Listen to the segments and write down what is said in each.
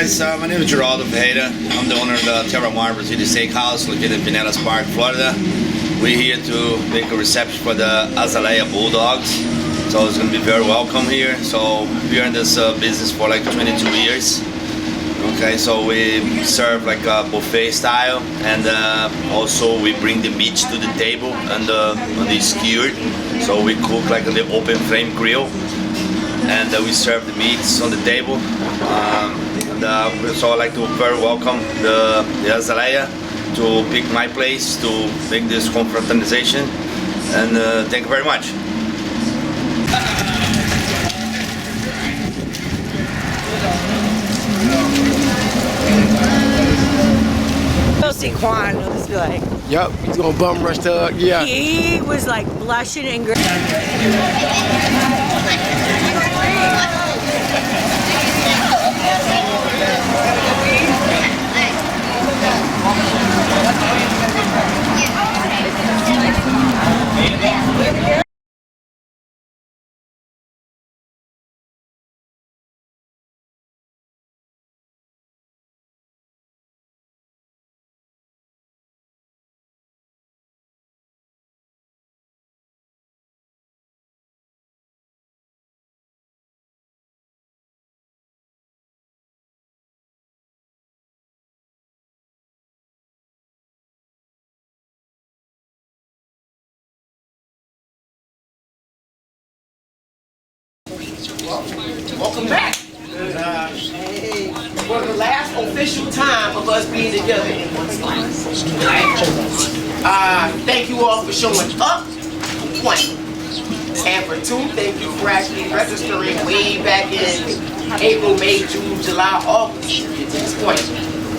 guys, my name is Geraldo Ferreira. I'm the owner of the Terra Mar Brazilian Steakhouse located in Pinellas Park, Florida. We're here to make a reception for the Azalea Bulldogs. So it's going to be very welcome here. So we're in this business for like 22 years. Okay, so we serve like a buffet style, and also we bring the meat to the table and on the skewered. So we cook like on the open flame grill, and we serve the meats on the table. So I'd like to very welcome the Azalea to pick my place to make this confraternization, and thank you very much. See Quan, will just be like, yep, he's gonna bum rush to, yeah. He was like blushing and grin. Welcome back. For the last official time of us being together in one spot. Thank you all for showing up. One. And for two, thank you for actually registering way back in April, May, June, July, August to get to this point.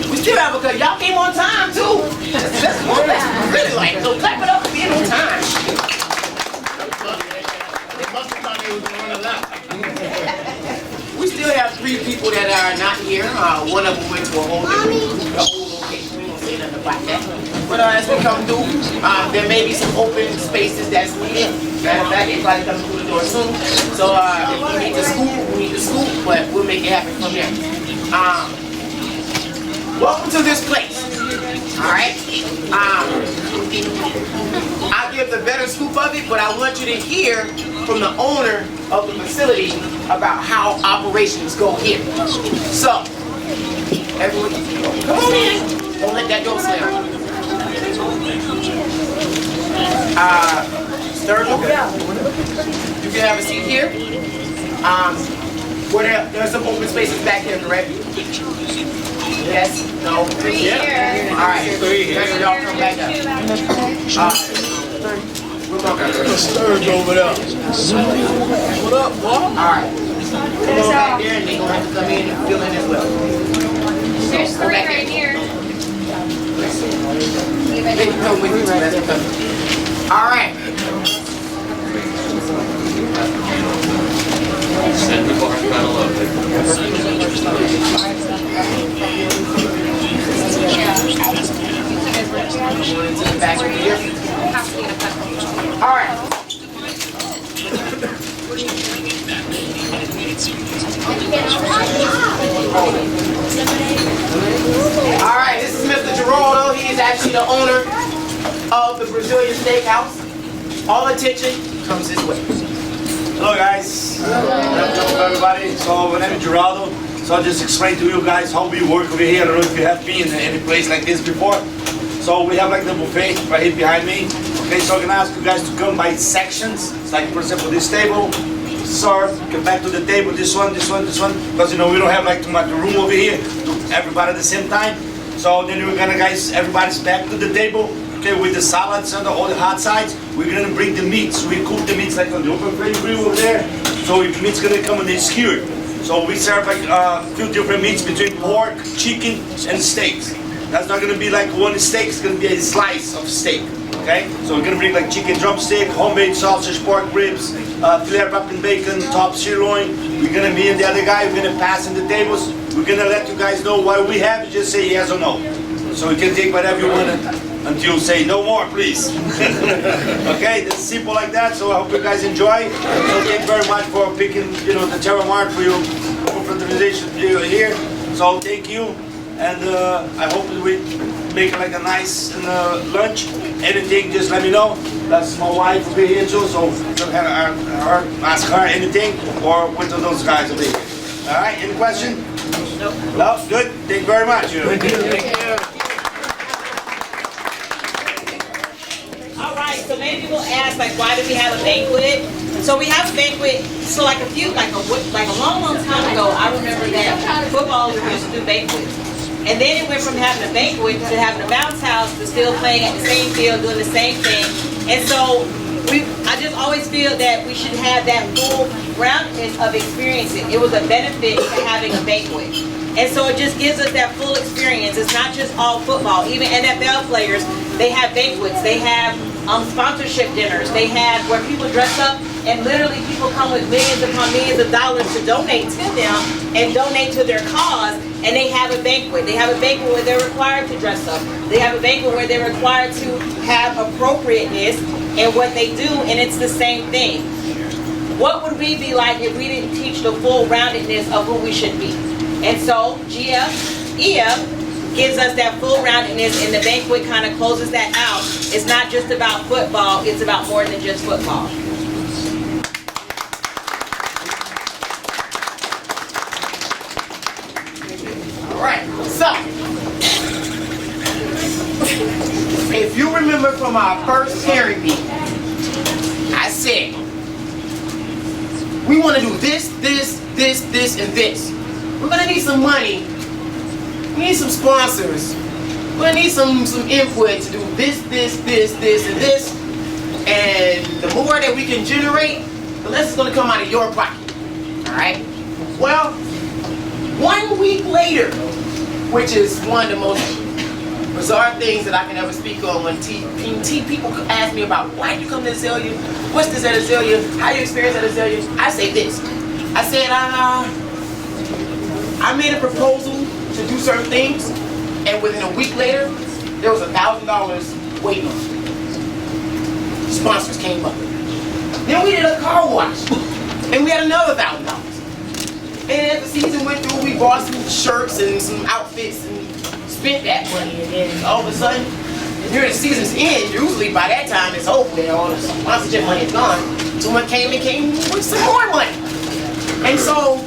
We still have a good, y'all came on time too. That's one that's really like, so clap it up for being on time. We still have 3 people that are not here. One of them went to a whole location. We won't say nothing about that. But as we come through, there may be some open spaces that's needed. Matter of fact, everybody coming through the door soon. So if we need to scoop, we need to scoop, but we'll make it happen from there. Welcome to this place. Alright? I'll give the better scoop of it, but I want you to hear from the owner of the facility about how operations go here. So, everyone, come on in. Don't let that door slam. Sturgill, you can have a seat here. There's some open spaces back here, correct? Yes? No? 3 here. Alright, 3 here. Y'all come back up. Sturge over there. What up, boy? Alright. Come on back there, and they're going to have to come in and fill in as well. There's 3 right here. They can come with you. Alright. Send the bar pedal over. Back here. Alright. Alright, this is Mr. Geraldo. He is actually the owner of the Brazilian Steakhouse. All attention comes his way. Hello guys, welcome everybody. So my name is Geraldo. So I'll just explain to you guys how we work over here. I don't know if you have been in any place like this before. So we have like the buffet right here behind me. Okay, so I'm gonna ask you guys to come by sections. It's like, for example, this table, serve, get back to the table, this one, this one, this one. Because you know we don't have like too much room over here to everybody at the same time. So then we're gonna, guys, everybody's back to the table. Okay, with the salads and all the hot sides, we're gonna bring the meats. We cook the meats like on the open flame grill over there. So the meat's gonna come on the skewered. So we serve like a few different meats between pork, chicken, and steaks. That's not gonna be like one steak, it's gonna be a slice of steak. Okay? So we're gonna bring like chicken drumstick, homemade sausage, pork ribs, filet wrapped in bacon, top sirloin. We're gonna me and the other guy, we're gonna pass in the tables. We're gonna let you guys know what we have, just say yes or no. So you can take whatever you want until you say no more, please. Okay, it's simple like that. So I hope you guys enjoy. So thank you very much for picking, the Terra Mart for your confraternization here. So thank you, and I hope that we make like a nice lunch. Anything, just let me know. That's my wife over here too, so you can ask her anything, or one of those guys over here. All right, any question? No, good. Thank you very much. Thank you. All right, so maybe people ask, like, why do we have a banquet? So we have a banquet. So like a long time ago, I remember that football used to do banquets, and then it went from having a banquet to having a bounce house to still playing at the same field, doing the same thing. And so I just always feel that we should have that full roundness of experiencing. It was a benefit to having a banquet. And so it just gives us that full experience. It's not just all football. Even NFL players, they have banquets. They have sponsorship dinners. They have where people dress up, and literally people come with millions upon millions of dollars to donate to them and donate to their cause. And they have a banquet. They have a banquet where they're required to dress up. They have a banquet where they're required to have appropriateness in what they do, and it's the same thing. What would we be like if we didn't teach the full roundedness of who we should be? And so EF gives us that full roundedness, and the banquet kind of closes that out. It's not just about football, it's about more than just football. All right, so if you remember from our first parent meeting, I said we want to do this, and this. We're gonna need some money. We need some sponsors. We're gonna need some input to do this, and this. And the more that we can generate, the less it's gonna come out of your pocket. All right. Well, 1 week later, which is one of the most bizarre things that I can ever speak on, when people ask me about why you come to Azalea, what's this at Azalea, how you experience at Azalea, I say this. I said, I made a proposal to do certain things, and within a week later, there was $1,000 waiting on it. Sponsors came up. Then we did a car wash, and we had another $1,000. And as the season went through, we bought some shirts and some outfits and spent that money, and then all of a sudden, during the season's end, usually by that time it's over, and all the sponsorship money is gone. Someone came with some more money. And so,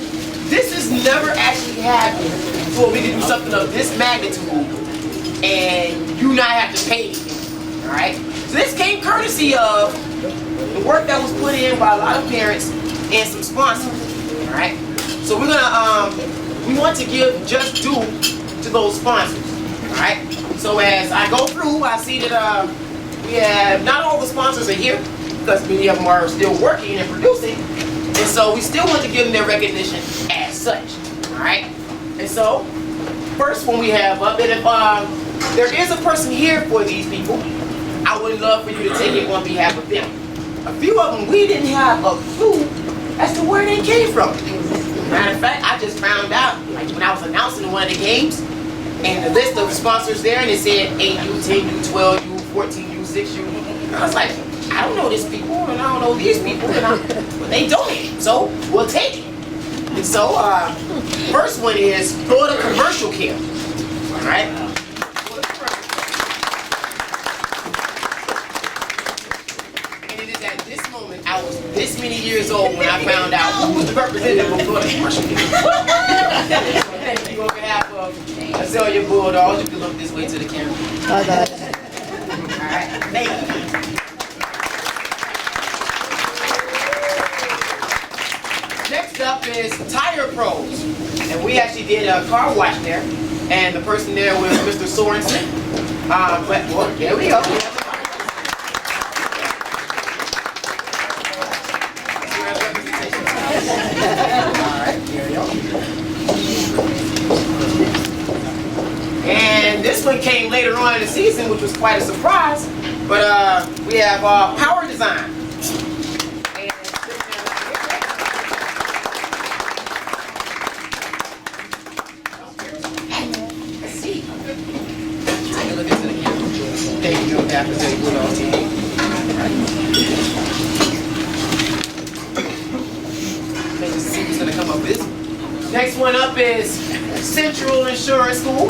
this has never actually happened before we can do something of this magnitude and you not have to pay anything, all right? So this came courtesy of the work that was put in by a lot of parents and some sponsors, all right? So we're gonna, we want to give just due to those sponsors, all right? So as I go through, I see that we have, not all the sponsors are here because many of them are still working and producing. And so we still want to give them their recognition as such, all right? And so, first one we have up, and if there is a person here for these people, I would love for you to take it on behalf of them. A few of them, we didn't have a clue as to where they came from. Matter of fact, I just found out, like when I was announcing one of the games, and the list of sponsors there, and it said 8U, 10U, 12U, 14U, 6U. I was like, I don't know these people, and I don't know these people, but they donate, so we'll take it. And so, first one is Florida Commercial Care, all right? And it is at this moment, I was this many years old when I found out who was the representative of Florida Commercial Care. Thank you on behalf of Azalea Bulldogs. You can look this way to the camera. All right, thank you. Next up is Tire Pros, and we actually did a car wash there, and the person there was Mr. Sorensen. Well, there we go. Alright, here we go. And this one came later on in the season, which was quite a surprise, but we have Power Design. Next one up is Central Insurance School.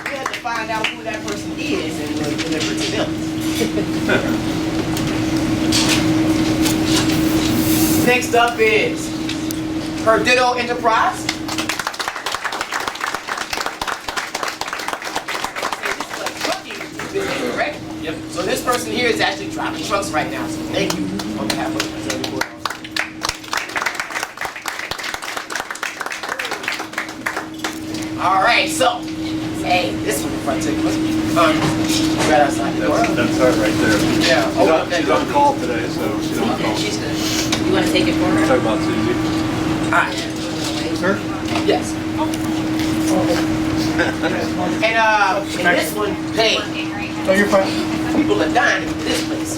We have to find out who that person is and deliver it to them. Next up is Ditto Enterprise. Correct? Yep. So this person here is actually driving trucks right now. So thank you on behalf of everyone else. All right, so hey, this one in front of you. Right outside the door. That's her right there. Yeah. She's on call today, so she's on call. She's good. You want to take it for her? Talk about Susie. All right. Sir? Yes. And this one, hey. Oh, you're fine. People are dying in this place.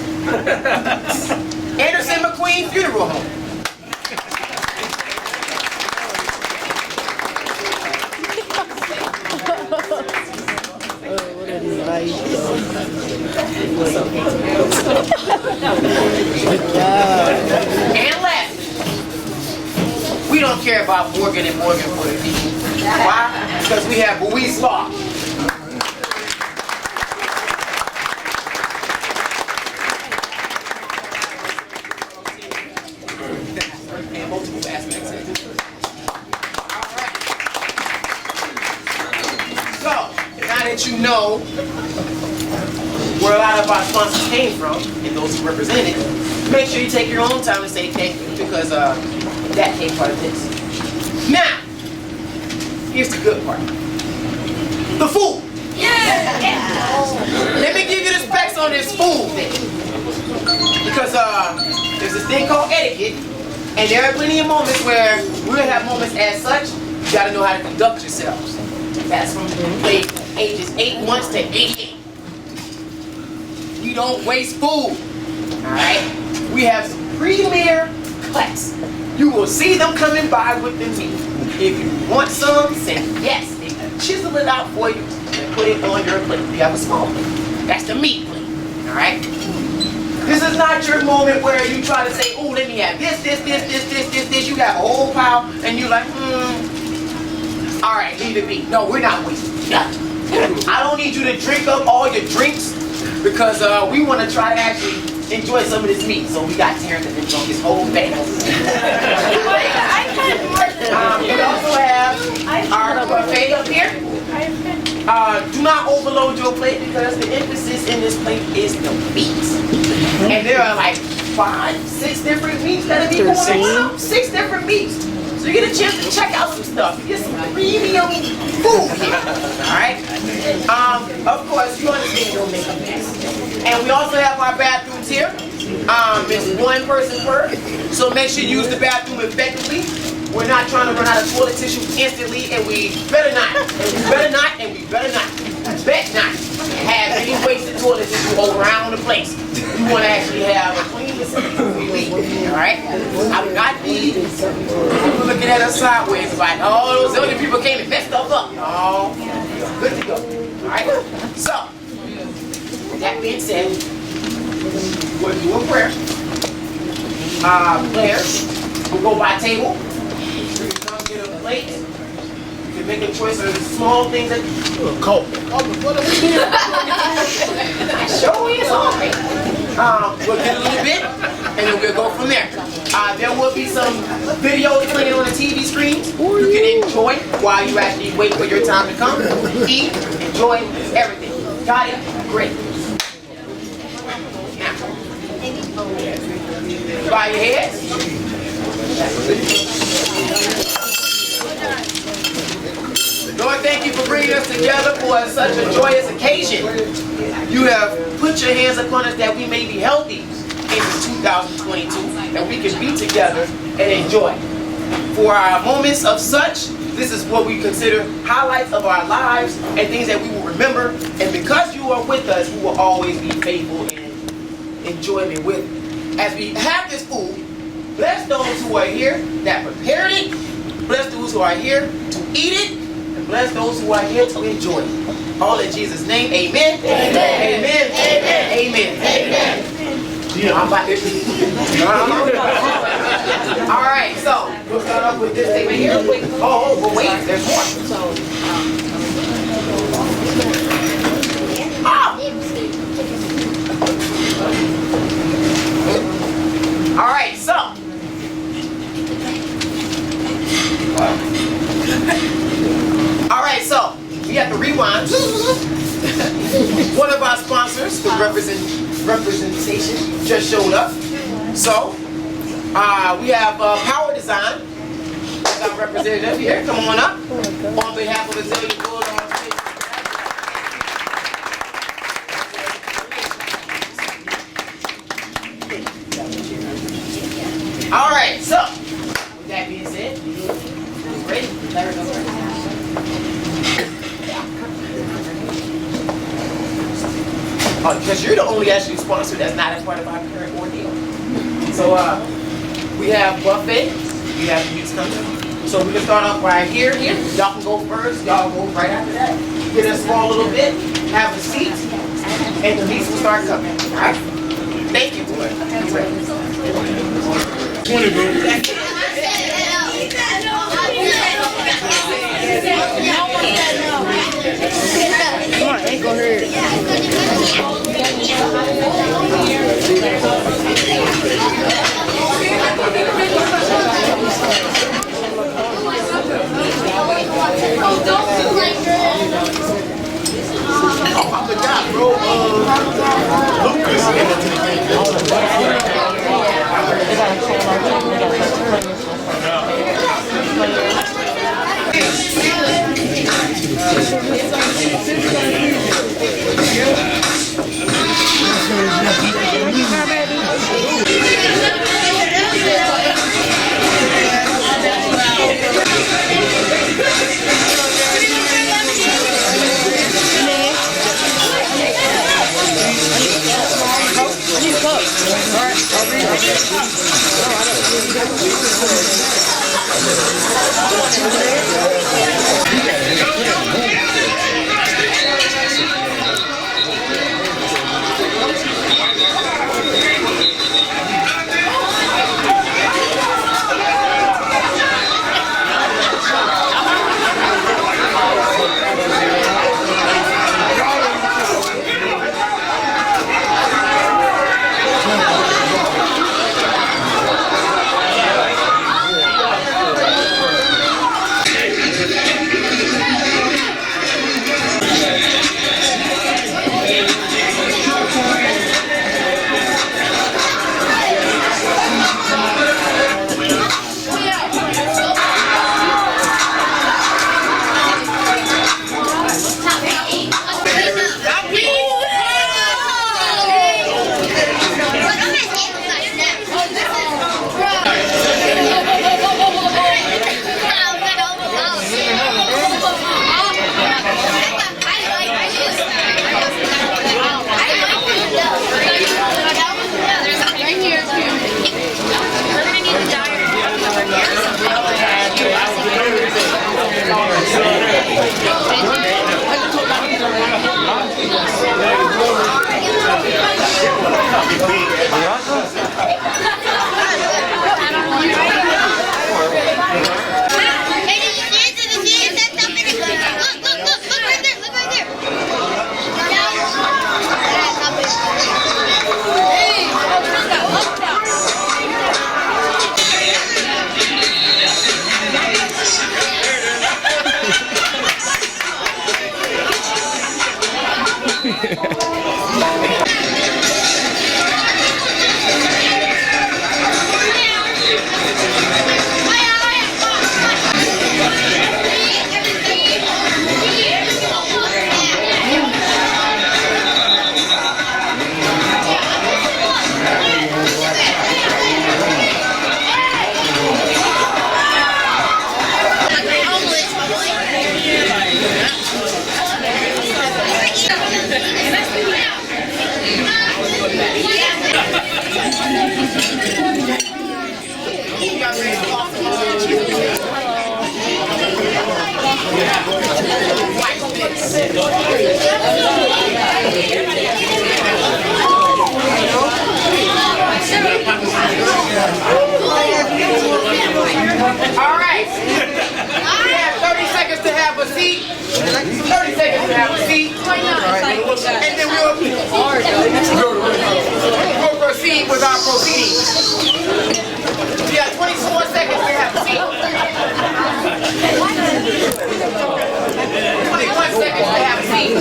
Anderson McQueen Funeral Home. And last, we don't care about Morgan and Morgan for the people. Why? Because we have Louise Law. And multiple aspects of it. All right. So, now that you know where a lot of our sponsors came from and those who represented, make sure you take your own time to say thank you because that came part of this. Now, here's the good part. The food. Let me give you the specs on this food thing. Because there's this thing called etiquette, and there are plenty of moments where we'll have moments as such, you gotta know how to conduct yourselves. That's from ages 8 months to 88. You don't waste food. Alright? We have some premier cuts. You will see them coming by with the meat. If you want some, say yes. They can chisel it out for you and put it on your plate. You have a small plate. That's the meat plate. Alright? This is not your moment where you try to say, oh, let me have this. You have a whole pile and you're like, alright, leave it be. No, we're not wasting nothing. I don't need you to drink up all your drinks because we want to try to actually enjoy some of this meat. So we got Terrence that didn't drunk his whole bag. We also have our buffet up here. Do not overload your plate because the emphasis in this plate is the meats. And there are like 5, 6 different meats that'll be going around. 6 different meats. So you get a chance to check out some stuff. You get some premium food here. Alright? Of course, you understand you'll make a mess. And we also have our bathrooms here. It's 1 person per. So make sure you use the bathroom effectively. We're not trying to run out of toilet tissue instantly, and we better not. And we better not, and we better not. Bet not have any wasted toilet tissue around the place. We want to actually have a clean facility before we leave. Alright? I do not need people looking at us sideways like, oh, those other people came and messed stuff up. No. Good to go. Alright? So, with that being said, we'll do a prayer. We'll go by table. You can come get a plate. You can make a choice of the small things that Cold. I sure is hungry. We'll get a little bit, and then we'll go from there. There will be some videos playing on the TV screens. You can enjoy while you actually wait for your time to come. Eat, enjoy everything. Got it? Great. Now, bow your heads. Lord, thank you for bringing us together for such a joyous occasion. You have put your hands upon us that we may be healthy in 2022, that we can be together and enjoy. For our moments of such, this is what we consider highlights of our lives and things that we will remember. And because you are with us, we will always be faithful and enjoyment with it. As we have this food, bless those who are here that prepared it. Bless those who are here to eat it. And bless those who are here to enjoy it. All in Jesus' name, amen. Amen. Amen. Amen. Amen. Amen. I'm about to. All right, so we'll start off with this thing here. Oh, but wait, there's more. All right, so. All right, so we have to rewind. One of our sponsors, the representation, just showed up. So we have Power Design. That's our representative here. Come on up. On behalf of Azalea Board on stage. All right, so with that being said, ready? Let her go. Because you're the only actually sponsor that's not a part of our current ordeal. So we have buffet, we have youth coming. So we can start off right here. Y'all can go first, y'all go right after that. Get a small little bit, have a seat, and the meats will start coming. All right? Thank you. 20 minutes. Come on, ain't gonna hurt. I forgot, bro. Lucas. proceed with our proceedings. We have 24 seconds to have a seat. 21 seconds to have a seat.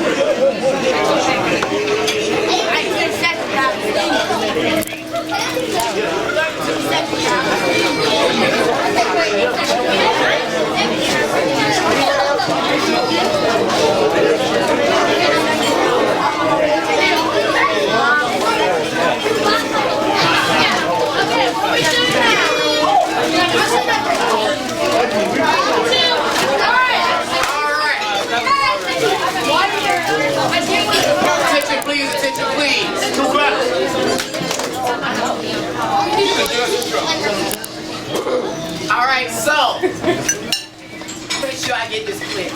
Attention please, attention please. Alright, so make sure I get this clear.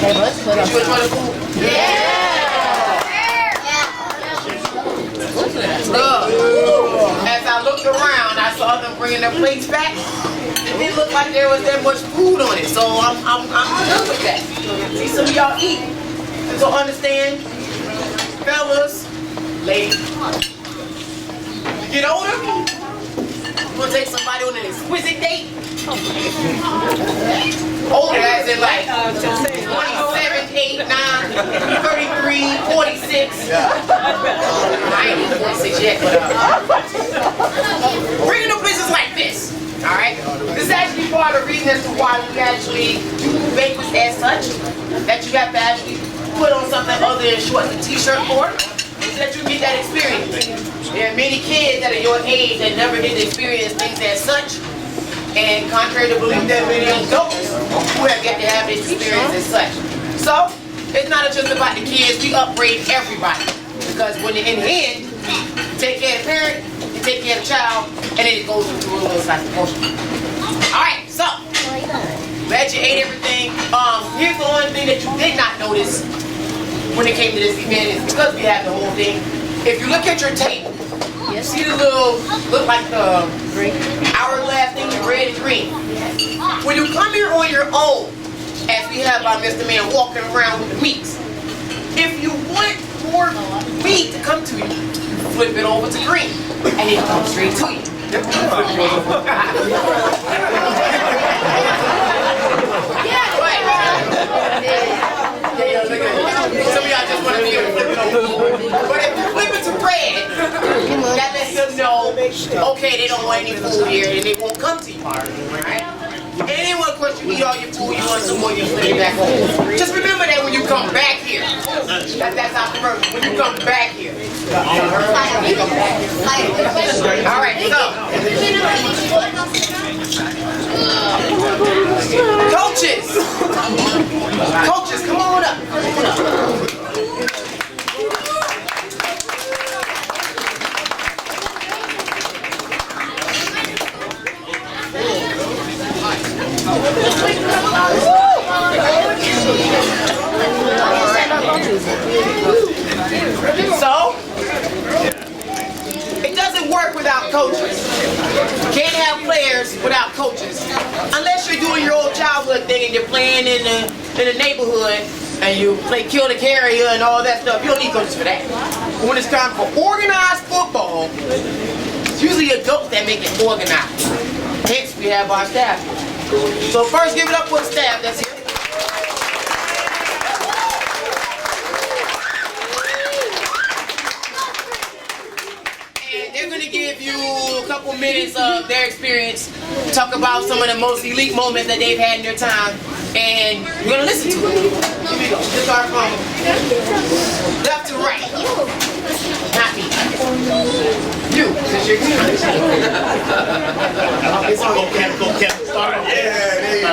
Hey, let's put up. You enjoy the food? Look, as I looked around, I saw them bringing their plates back. It didn't look like there was that much food on it, so I'm good with that. See some of y'all eat. And so understand, fellas, ladies, you get older, you want to take somebody on an exquisite date? Older as in like 27, 8, 9, 33, 46. I ain't even 46 yet, but bringing them places like this. Alright? This is actually part of the reason as to why we actually do banquets as such. That you have to actually put on something other than shorts and t-shirt for. So that you get that experience. There are many kids that are your age that never get to experience things as such. And contrary to belief, there are many adults who have yet to have this experience as such. So, it's not just about the kids, we upgrade everybody. Because when in the end, you take care of the parent, you take care of the child, and then it goes into a little cycle motion. Alright, so, glad you ate everything. Here's the only thing that you did not notice when it came to this event is because we have the whole thing. If you look at your table, you see the little, look like the hourglass thing, red and green. When you come here on your own, as we have our Mr. Man walking around with the meats, if you want more meat to come to you, flip it over to green, and it comes straight to you. Some of y'all just want to be able to flip it over. But if you flip it to red, that lets them know, okay, they don't want any food here, and they won't come to you. Alright? And then, of course, you eat all your food, you want some more, you flip it back home. Just remember that when you come back here. That's our commercial. When you come back here. Alright, so. Coaches! Coaches, come on up. So, it doesn't work without coaches. You can't have players without coaches. Unless you're doing your old childhood thing and you're playing in the neighborhood and you play kill the carrier and all that stuff. You don't need coaches for that. But when it's time for organized football, it's usually adults that make it organized. Hence, we have our staff. So first, give it up for the staff that's here. And they're going to give you a couple minutes of their experience, talk about some of the most elite moments that they've had in their time, and we're going to listen to it. Here we go. This is our phone. Left to right. Not me. You. This is your experience. It's on. Go, Kevin. Start. Yeah, there you go.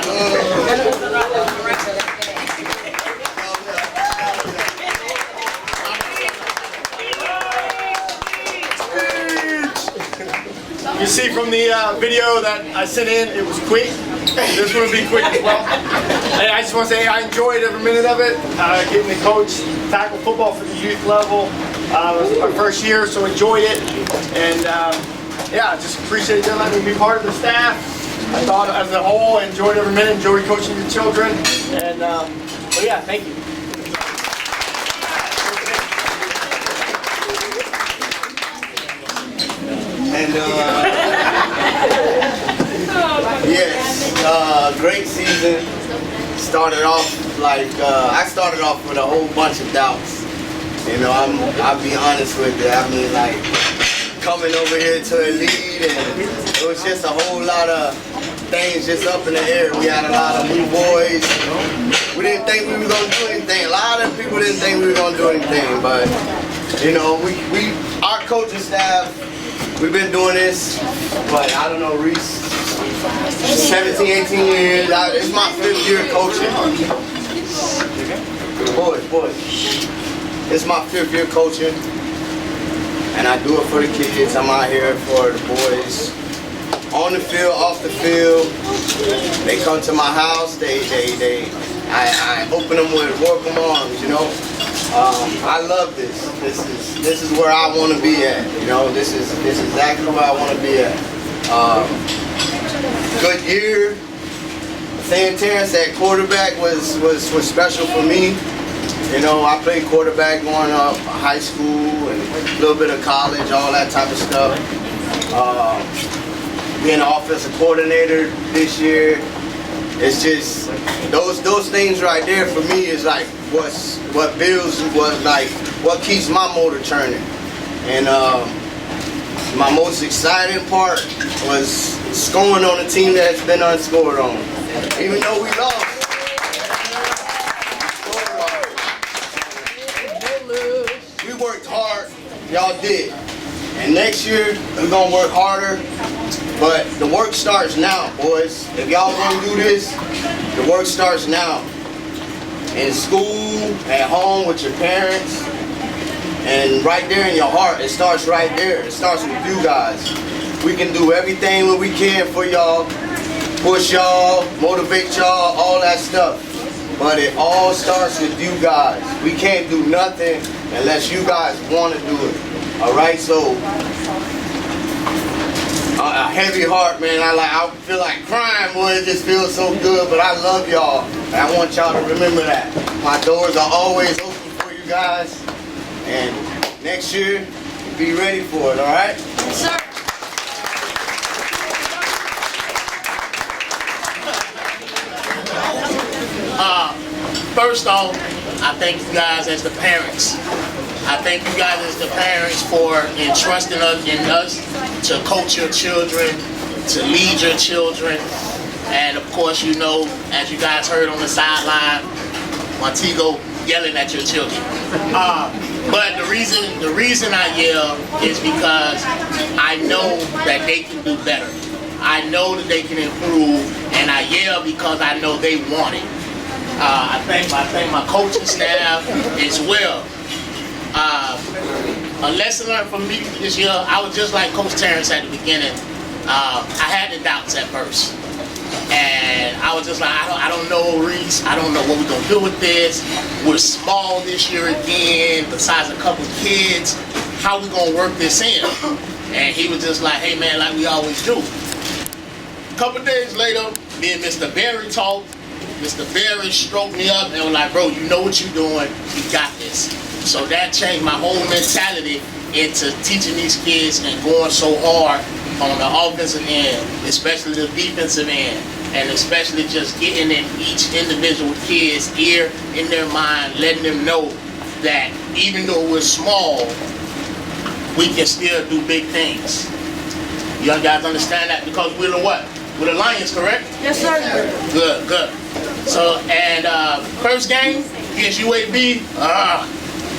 You see from the video that I sent in, it was quick. This one will be quick as well. And I just want to say I enjoyed every minute of it. Getting to coach tackle football for the youth level. It was my first year, so enjoyed it. And yeah, just appreciate them letting me be part of the staff. I thought as a whole, I enjoyed every minute, enjoyed coaching your children. And so yeah, thank you. great season. Started off like I started off with a whole bunch of doubts. You know, I'll be honest with you. I mean, like coming over here to a lead, and it was just a whole lot of things just up in the air. We had a lot of new boys. We didn't think we were gonna do anything. A lot of people didn't think we were gonna do anything, but you know, our coaching staff, we've been doing this, but I don't know, Reese, 17, 18 years. It's my 5th year coaching. Boys. It's my 5th year coaching, and I do it for the kids. I'm out here for the boys. On the field, off the field. They come to my house. I open them with welcome arms. You know. I love this. This is where I want to be at. You know, this is exactly where I want to be at. Good year. St. Terrence at quarterback was special for me. You know, I played quarterback going up high school and a little bit of college, all that type of stuff. Being an offensive coordinator this year, it's just those things right there for me is like what keeps my motor turning. And my most exciting part was scoring on a team that's been unscored on. Even though we lost. We worked hard, y'all did. And next year, we're gonna work harder. But the work starts now, boys. If y'all gonna do this, the work starts now. In school, at home with your parents, and right there in your heart. It starts right there. It starts with you guys. We can do everything that we can for y'all, push y'all, motivate y'all, all that stuff. But it all starts with you guys. We can't do nothing unless you guys want to do it. All right, so a heavy heart, man. I feel like crying, boy. It just feels so good. But I love y'all, and I want y'all to remember that. My doors are always open for you guys, and next year, be ready for it. All right? Yes, sir. First off, I thank you guys as the parents. I thank you guys as the parents for entrusting us to coach your children, to lead your children. And of course, you know, as you guys heard on the sideline, Montego yelling at your children. But the reason I yell is because I know that they can do better. I know that they can improve, and I yell because I know they want it. I thank my coaching staff as well. A lesson learned from me this year, I was just like Coach Terrence at the beginning. I had the doubts at first. And I was just like, I don't know, Reese. I don't know what we're going to do with this. We're small this year again, besides a couple kids. How we going to work this in? And he was just like, hey, man, like we always do. A couple days later, me and Mr. Berry talked. Mr. Berry stroked me up and was like, bro, you know what you're doing. You got this. So that changed my whole mentality into teaching these kids and going so hard on the offensive end, especially the defensive end, and especially just getting in each individual kid's ear, in their mind, letting them know that even though we're small, we can still do big things. You guys understand that? Because we're the what? We're the Lions, correct? Yes, sir. Good. So, and first game against UAB,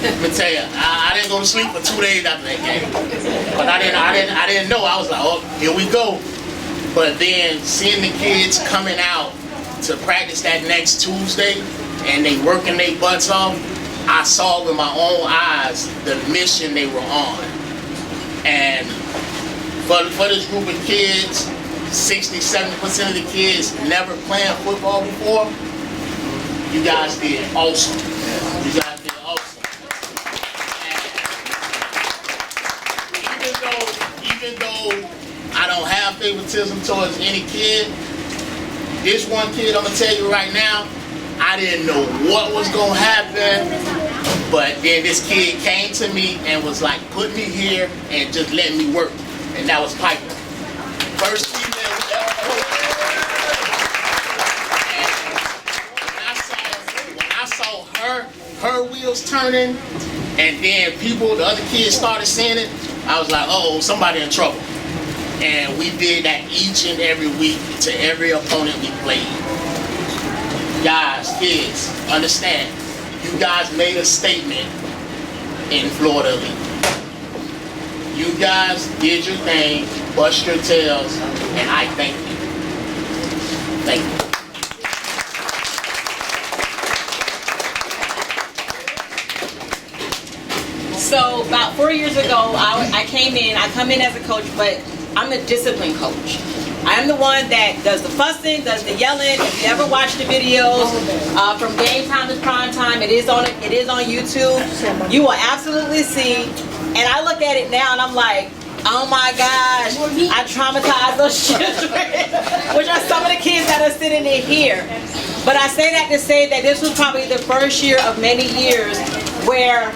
let me tell you, I didn't go to sleep for 2 days after that game. But I didn't know. I was like, oh, here we go. But then seeing the kids coming out to practice that next Tuesday and they working their butts off, I saw with my own eyes the mission they were on. And for this group of kids, 60-70% of the kids never playing football before. You guys did awesome. You guys did awesome. And even though I don't have favoritism towards any kid, this one kid, I'm gonna tell you right now, I didn't know what was gonna happen, but then this kid came to me and was like, put me here and just let me work. And that was Piper. First female we ever coached. her wheels turning, and then the other kids started saying it, I was like, oh, somebody in trouble. And we did that each and every week to every opponent we played. Guys, kids, understand, you guys made a statement in Florida Elite. You guys did your thing, bust your tails, and I thank you. Thank you. So about 4 years ago, I come in as a coach, but I'm a discipline coach. I'm the one that does the fussing, does the yelling. If you ever watch the videos from game time to prime time, it is on YouTube. You will absolutely see. And I look at it now and I'm like, oh my gosh, I traumatized those children, which are some of the kids that are sitting in here. But I say that to say that this was probably the first year of many years where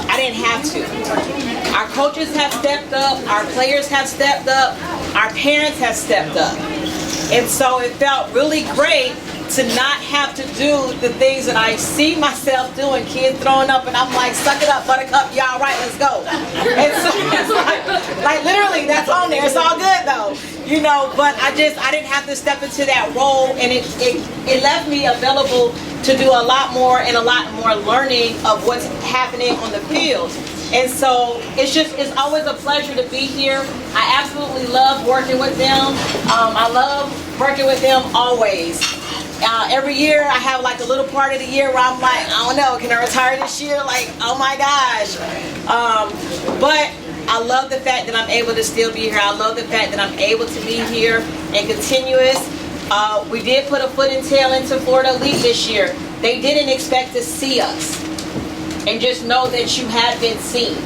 I didn't have to. Our coaches have stepped up, our players have stepped up, our parents have stepped up. And so it felt really great to not have to do the things that I see myself doing, kids throwing up, and I'm like, suck it up, buttercup, y'all right, let's go. And so it's like literally, that's on there, it's all good though. You know, but I didn't have to step into that role, and it left me available to do a lot more and a lot more learning of what's happening on the field. And so it's always a pleasure to be here. I absolutely love working with them. I love working with them always. Every year I have like a little part of the year where I'm like, I don't know, can I retire this year? Like, oh my gosh. But I love the fact that I'm able to still be here. I love the fact that I'm able to be here and continuous. We did put a foot and tail into Florida Elite this year. They didn't expect to see us. And just know that you have been seen.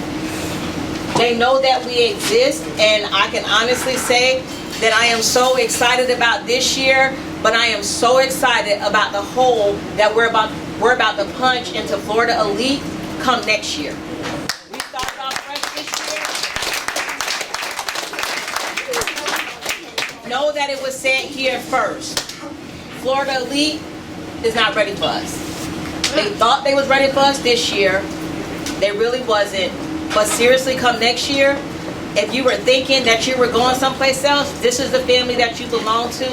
They know that we exist, and I can honestly say that I am so excited about this year, but I am so excited about the hole that we're about to punch into Florida Elite come next year. We started off fresh this year. Know that it was said here first. Florida Elite is not ready for us. They thought they was ready for us this year. They really wasn't. But seriously, come next year, if you were thinking that you were going someplace else, this is the family that you belong to.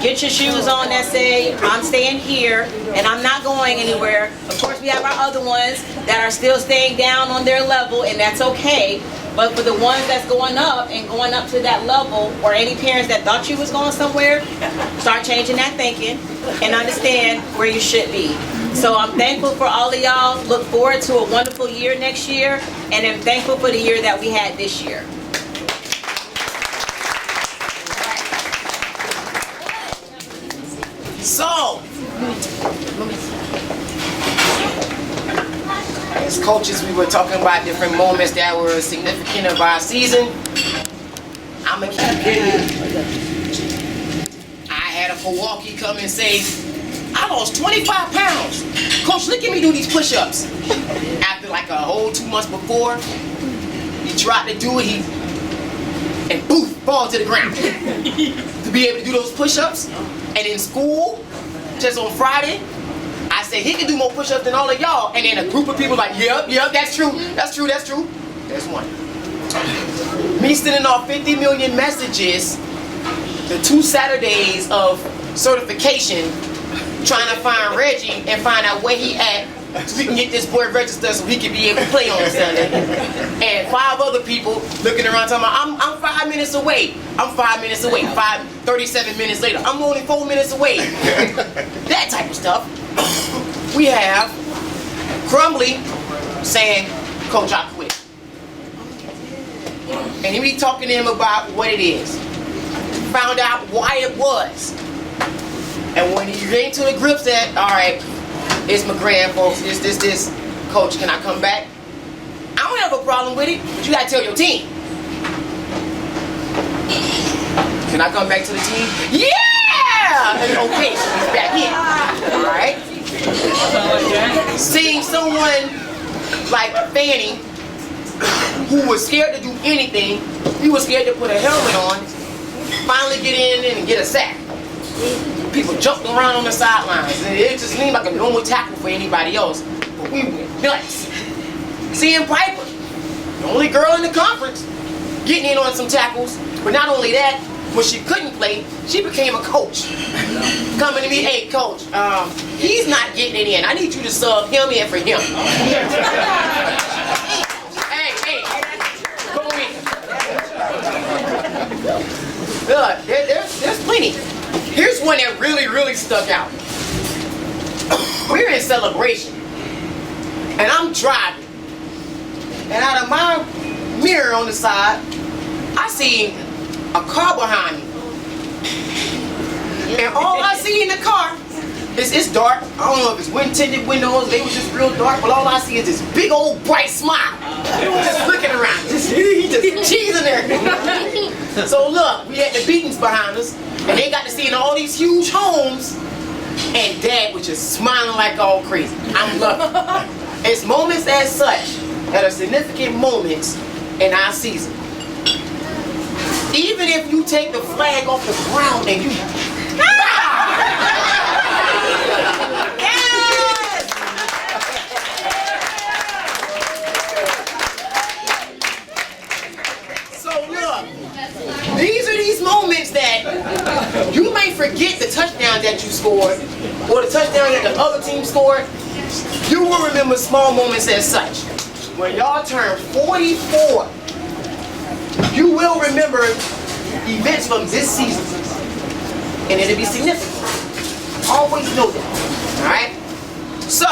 Get your shoes on that say, I'm staying here and I'm not going anywhere. Of course, we have our other ones that are still staying down on their level, and that's okay. But for the ones that's going up and going up to that level, or any parents that thought you was going somewhere, start changing that thinking and understand where you should be. So I'm thankful for all of y'all. Look forward to a wonderful year next year, and I'm thankful for the year that we had this year. So, as coaches, we were talking about different moments that were significant of our season. I'm gonna keep getting. I had a Milwaukee come and say, I lost 25 pounds. Coach, look at me do these push-ups. After like a whole 2 months before, he tried to do it, and boof, fall to the ground. To be able to do those push-ups. And in school, just on Friday, I said he can do more push-ups than all of y'all. And then a group of people like, yep, that's true, that's true, that's true. There's one. Me sending off 50 million messages the 2 Saturdays of certification, trying to find Reggie and find out where he at so we can get this boy registered so he can be able to play on Sunday. And 5 other people looking around talking about, I'm 5 minutes away. I'm 5 minutes away. 37 minutes later, I'm only 4 minutes away. That type of stuff. We have Crumbly saying, Coach, I quit. And he be talking to him about what it is. Found out why it was. And when he came to the grips that, all right, it's my grand folks, this, Coach, can I come back? I don't have a problem with it, but you gotta tell your team. Can I come back to the team? Yeah! And okay, so he's back in. All right? Seeing someone like Fanny, who was scared to do anything, he was scared to put a helmet on, finally get in and get a sack. People jumped around on the sidelines. It just seemed like a normal tackle for anybody else. But we went nuts. Seeing Piper, the only girl in the conference, getting in on some tackles. But not only that, when she couldn't play, she became a coach. Coming to me, hey coach, he's not getting it in. I need you to sub him in for him. hey, go in. Look, there's plenty. Here's one that really stuck out. We're in celebration, and I'm driving, and out of my mirror on the side, I see a car behind me. And all I see in the car is it's dark. I don't know if it's wind-tinted windows, they were just real dark, but all I see is this big old bright smile. Just looking around, just cheesing there. So look, we had the Beatons behind us, and they got to see in all these huge homes, and Dad was just smiling like all crazy. I'm loving it. It's moments as such that are significant moments in our season. Even if you take the flag off the ground and you... Yes! So look, these are these moments that you may forget the touchdown that you scored or the touchdown that the other team scored. You will remember small moments as such. When y'all turn 44, you will remember events from this season, and it'll be significant. Always know that, all right? So,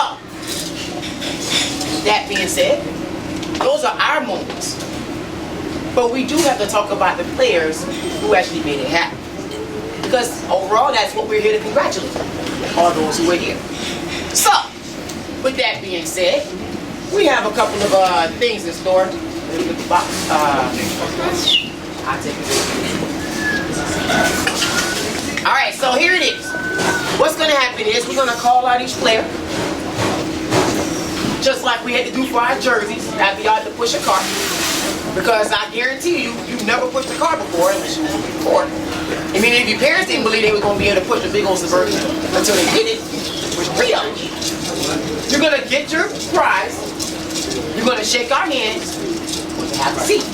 that being said, those are our moments. But we do have to talk about the players who actually made it happen. Because overall, that's what we're here to congratulate, all those who are here. So, with that being said, we have a couple of things in store. Let me get the box. I'll take it. All right, so here it is. What's going to happen is we're going to call out each player, just like we had to do for our jerseys after y'all had to push a car. Because I guarantee you, you've never pushed a car before unless you moved before. I mean, if your parents didn't believe they were going to be able to push a big old Suburban until they did it, which was real. You're going to get your prize. You're going to shake our hands. Have a seat.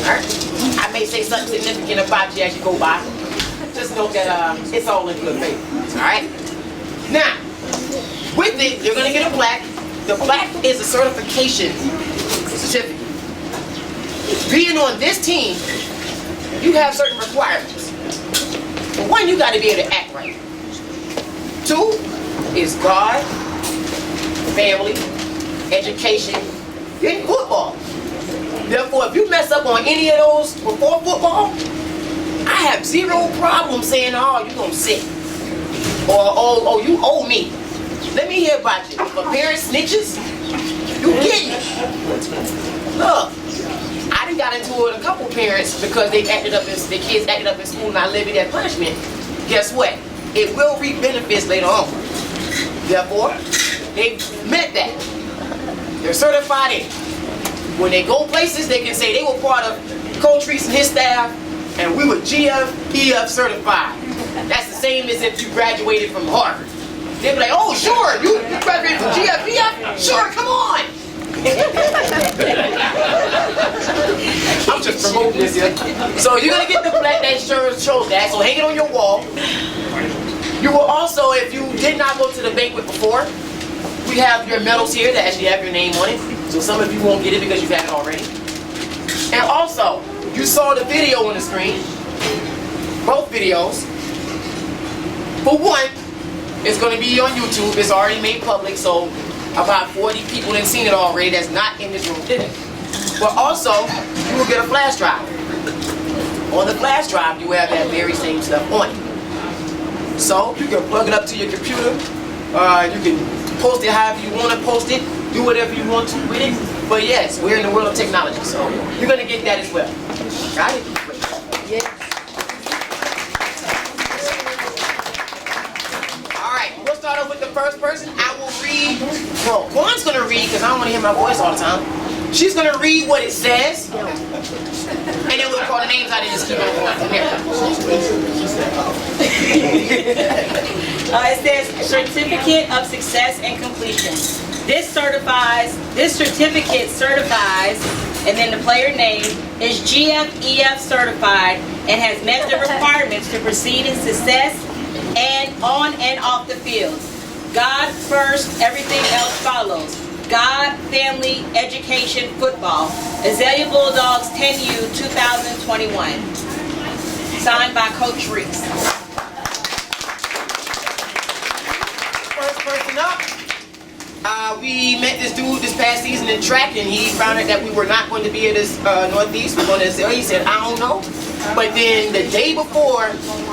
Alright? I may say something significant about you as you go by. Just know that it's all in good faith. Alright? Now, with it, you're going to get a plaque. The plaque is a certification certificate. Being on this team, you have certain requirements. For one, you got to be able to act right. Two is God, family, education, and football. Therefore, if you mess up on any of those before football, I have zero problem saying, oh, you're going to sit. Or, oh, you owe me. Let me hear about you. If a parent snitches, you getting it. Look, I done got into it with a couple parents because their kids acted up in school and I levied that punishment. Guess what? It will reap benefits later on. Therefore, they met that. They're certified in. When they go places, they can say they were part of Coach Reese and his staff, and we were GF, EF certified. That's the same as if you graduated from Harvard. They'd be like, oh, sure, you graduated from GF, EF? Sure, come on. I'm just promoting this here. So you're going to get the plaque that shows that, so hang it on your wall. You will also, if you did not go to the banquet before, we have your medals here that actually have your name on it. So some of you won't get it because you've had it already. And also, you saw the video on the screen. Both videos. For one, it's going to be on YouTube. It's already made public, so about 40 people have seen it already that's not in this room. But also, you will get a flash drive. On the flash drive, you will have that very same stuff on it. So, you can plug it up to your computer. You can post it however you want to post it. Do whatever you want to with it. But yes, we're in the world of technology, so you're going to get that as well. Got it? Yes. Alright, we'll start off with the first person. I will read. Well, Juan's going to read because I don't want to hear my voice all the time. She's going to read what it says. And then we'll call the names out and just keep on going from there. It says Certificate of Success and Completion. This certificate certifies, and then the player name is GFEF certified and has met the requirements to proceed in success and on and off the field. God first, everything else follows. God, family, education, football. Azalea Bulldogs 10U 2021. Signed by Coach Reese. First person up. We met this dude this past season in track, and he found out that we were not going to be at this Northeast. We're going to Azalea. He said, I don't know. But then the day before,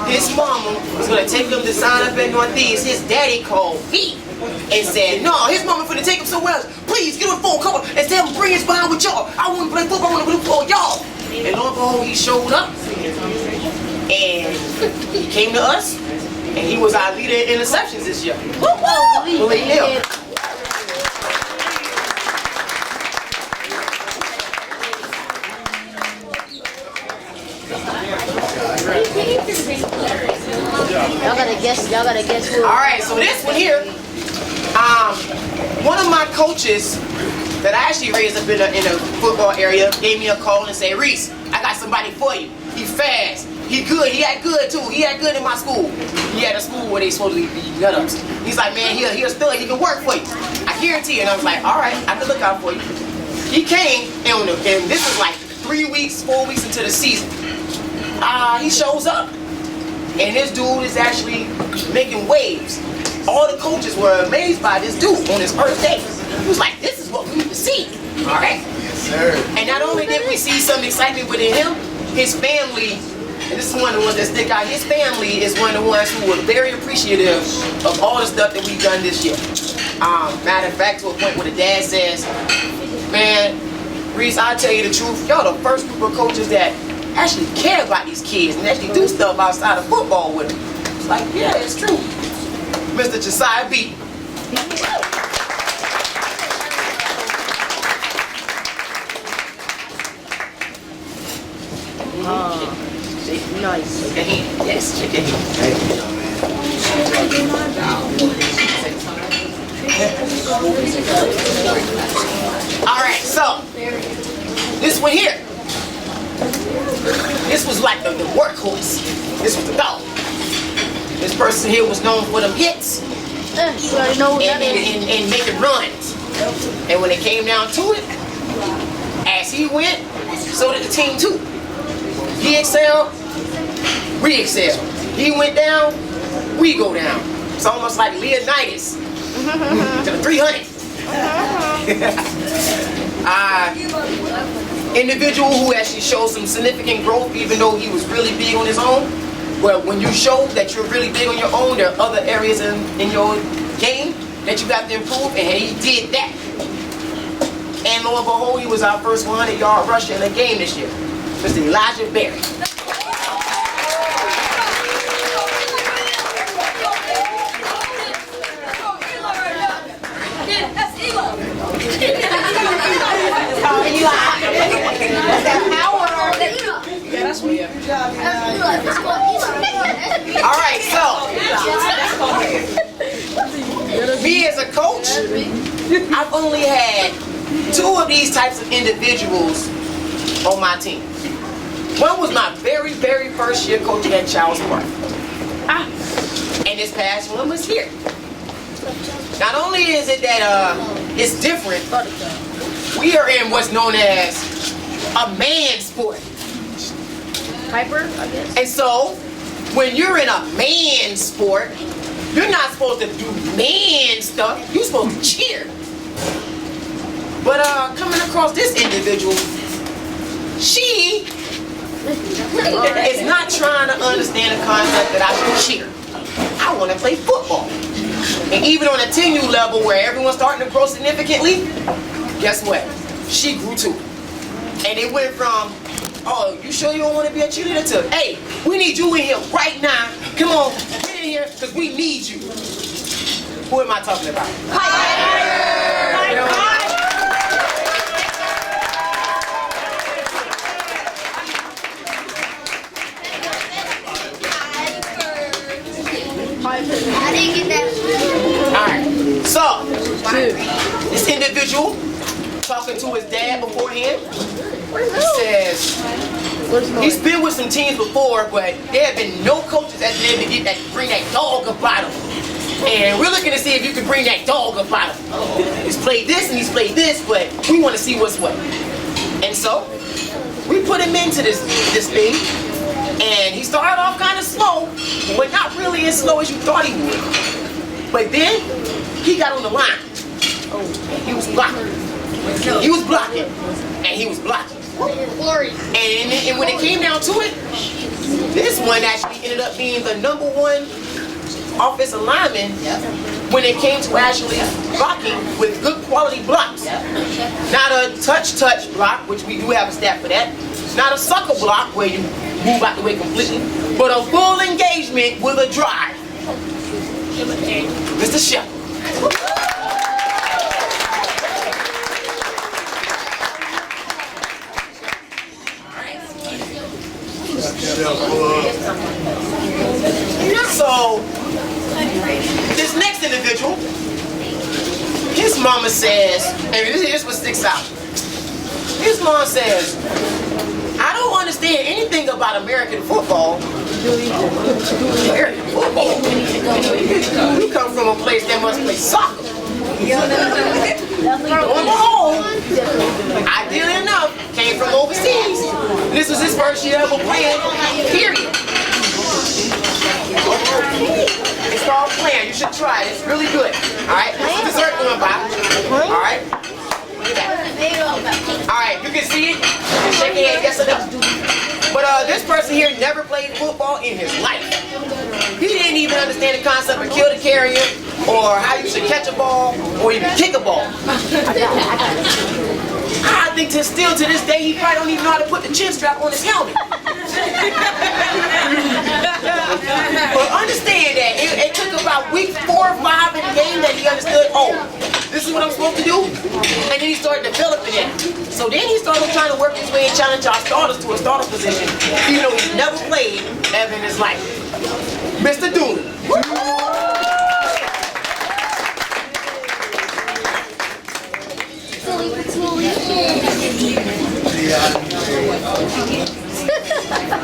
his mama was going to take him to sign up at Northeast. His daddy called me and said, no, his mama finna take him somewhere else. Please get on the phone, call her, and tell him bring his behind with y'all. I want to play football, I want to play football with y'all. And lo and behold, he showed up, and he came to us, and he was our leader in interceptions this year. Believe him. Y'all gotta guess who. All right, so this one here, one of my coaches that I actually raised up in a football area gave me a call and said, Reese, I got somebody for you. He fast. He good. He had good too. He had good in my school. He had a school where they supposed to be nut-ups. He's like, man, he'll still, he can work for you. I guarantee you. And I was like, all right, I can look out for you. He came, and this was like 3 weeks, 4 weeks into the season. He shows up, and this dude is actually making waves. All the coaches were amazed by this dude on his first day. He was like, this is what we need to see. All right? Yes, sir. And not only did we see some excitement within him, his family, and this is one of the ones that stick out, his family is one of the ones who were very appreciative of all the stuff that we've done this year. Matter of fact, to a point where the dad says, man, Reese, I'll tell you the truth, y'all the first group of coaches that actually care about these kids and actually do stuff outside of football with them. It's like, yeah, it's true. Mr. Josiah B. Nice. Shake your hand. Yes, shake your hand. All right, so this one here. This was like the workhorse. This was the dog. This person here was known for them hits You already know what that is. and making runs. And when it came down to it, as he went, so did the team too. He excelled, we excelled. He went down, we go down. It's almost like Leonidas to the 300. Individual who actually showed some significant growth, even though he was really big on his own. Well, when you show that you're really big on your own, there are other areas in your game that you got to improve, and he did that. And lo and behold, he was our first 100-yard rusher in a game this year, Mr. Elijah Berry. All right, so me as a coach, I've only had 2 of these types of individuals on my team. One was my very, very first year coaching at Charles Park. And this past one was here. Not only is it that it's different, we are in what's known as a man sport. Piper, I guess. And so, when you're in a man sport, you're not supposed to do man stuff. You're supposed to cheer. But coming across this individual, she is not trying to understand the concept that I should cheer. I want to play football. And even on a 10U level where everyone's starting to grow significantly, guess what? She grew too. And it went from, oh, you sure you don't want to be a cheerleader, to, hey, we need you in here right now. Come on, get in here because we need you. Who am I talking about? talking to his dad beforehand. He says he's been with some teams before, but there have been no coaches that's been able to get that, bring that dog up out of him. And we're looking to see if you can bring that dog up out of him. He's played this and he's played this, but we want to see what's what. And so we put him into this thing, and he started off kind of slow, but not really as slow as you thought he would. But then he got on the line. And he was blocking. He was blocking. And he was blocking. And when it came down to it, this one actually ended up being the #1 offensive lineman when it came to actually blocking with good quality blocks. Not a touch block, which we do have a stat for that. Not a sucker block where you move out the way completely, but a full engagement with a drive. Mr. Shepard. So, this next individual, his mama says, and this is what sticks out. His mom says, I don't understand anything about American football. American football? You come from a place that must play soccer. On the whole, ideally enough, came from overseas. This was his first year ever playing, period. It's called Plan. You should try it. It's really good. Alright, this is dessert going by. Alright. Alright, you can see it. Shake your head, yes or no. But this person here never played football in his life. He didn't even understand the concept of kill the carrier, or how you should catch a ball, or even kick a ball. I think still to this day, he probably don't even know how to put the chin strap on his helmet. But understand that it took about week 4 or 5 in the game that he understood, oh, this is what I'm supposed to do. And then he started developing it. So then he started trying to work his way and challenge our starters to a starter position, even though he's never played ever in his life. Mr. Dooley.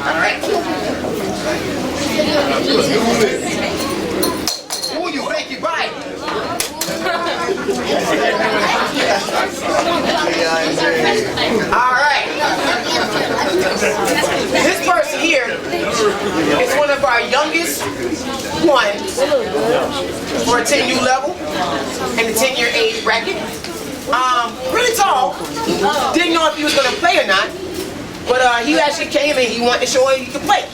Alright. Ooh, you make it right. Alright. This person here is one of our youngest ones for a 10U level and the 10-year age bracket. Really tall. Didn't know if he was going to play or not. But he actually came and he wanted to show him he could play.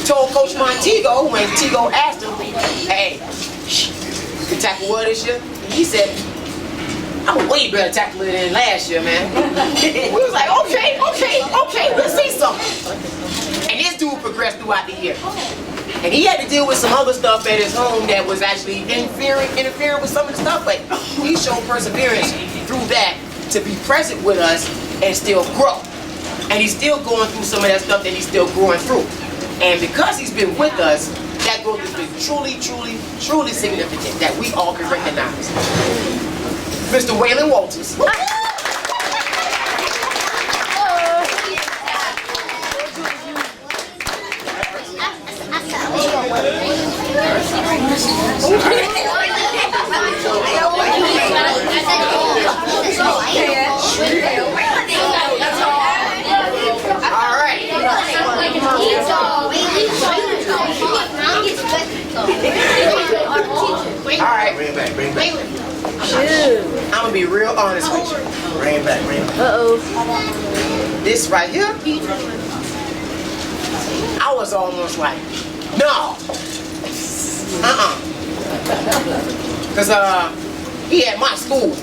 Told Coach Montego when Tego asked him, hey, you can tackle well this year? He said, I'm a way better tackler than last year, man. We was like, okay, let's see something. And this dude progressed throughout the year. And he had to deal with some other stuff at his home that was actually interfering with some of the stuff, but he showed perseverance through that to be present with us and still grow. And he's still going through some of that stuff that he's still growing through. And because he's been with us, that growth has been truly significant that we all can recognize. Mr. Waylon Walters. Alright. Bring it back. I'm gonna be real honest with you. Bring it back. Uh-oh. This right here, I was almost like, no. Cause he at my school.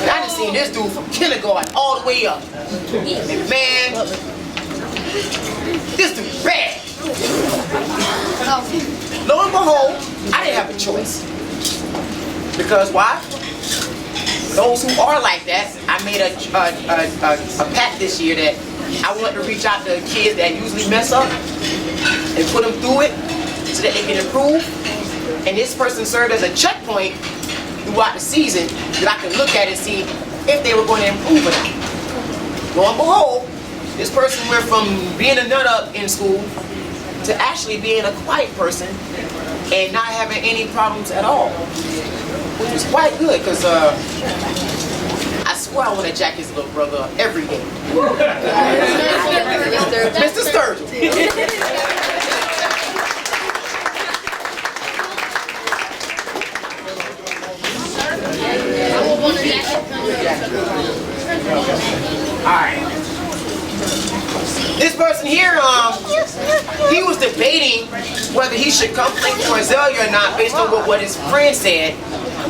And I done seen this dude from kindergarten all the way up. And man, this dude's bad. Lo and behold, I didn't have a choice. Because why? Those who are like that, I made a pact this year that I want to reach out to kids that usually mess up and put them through it so that they can improve. And this person served as a checkpoint throughout the season that I can look at and see if they were going to improve or not. Lo and behold, this person went from being a nut up in school to actually being a quiet person and not having any problems at all, which was quite good because I swear I want to jack his little brother up every day. Mr. Sturgill. Alright. This person here, he was debating whether he should come play for Azalea or not based on what his friend said.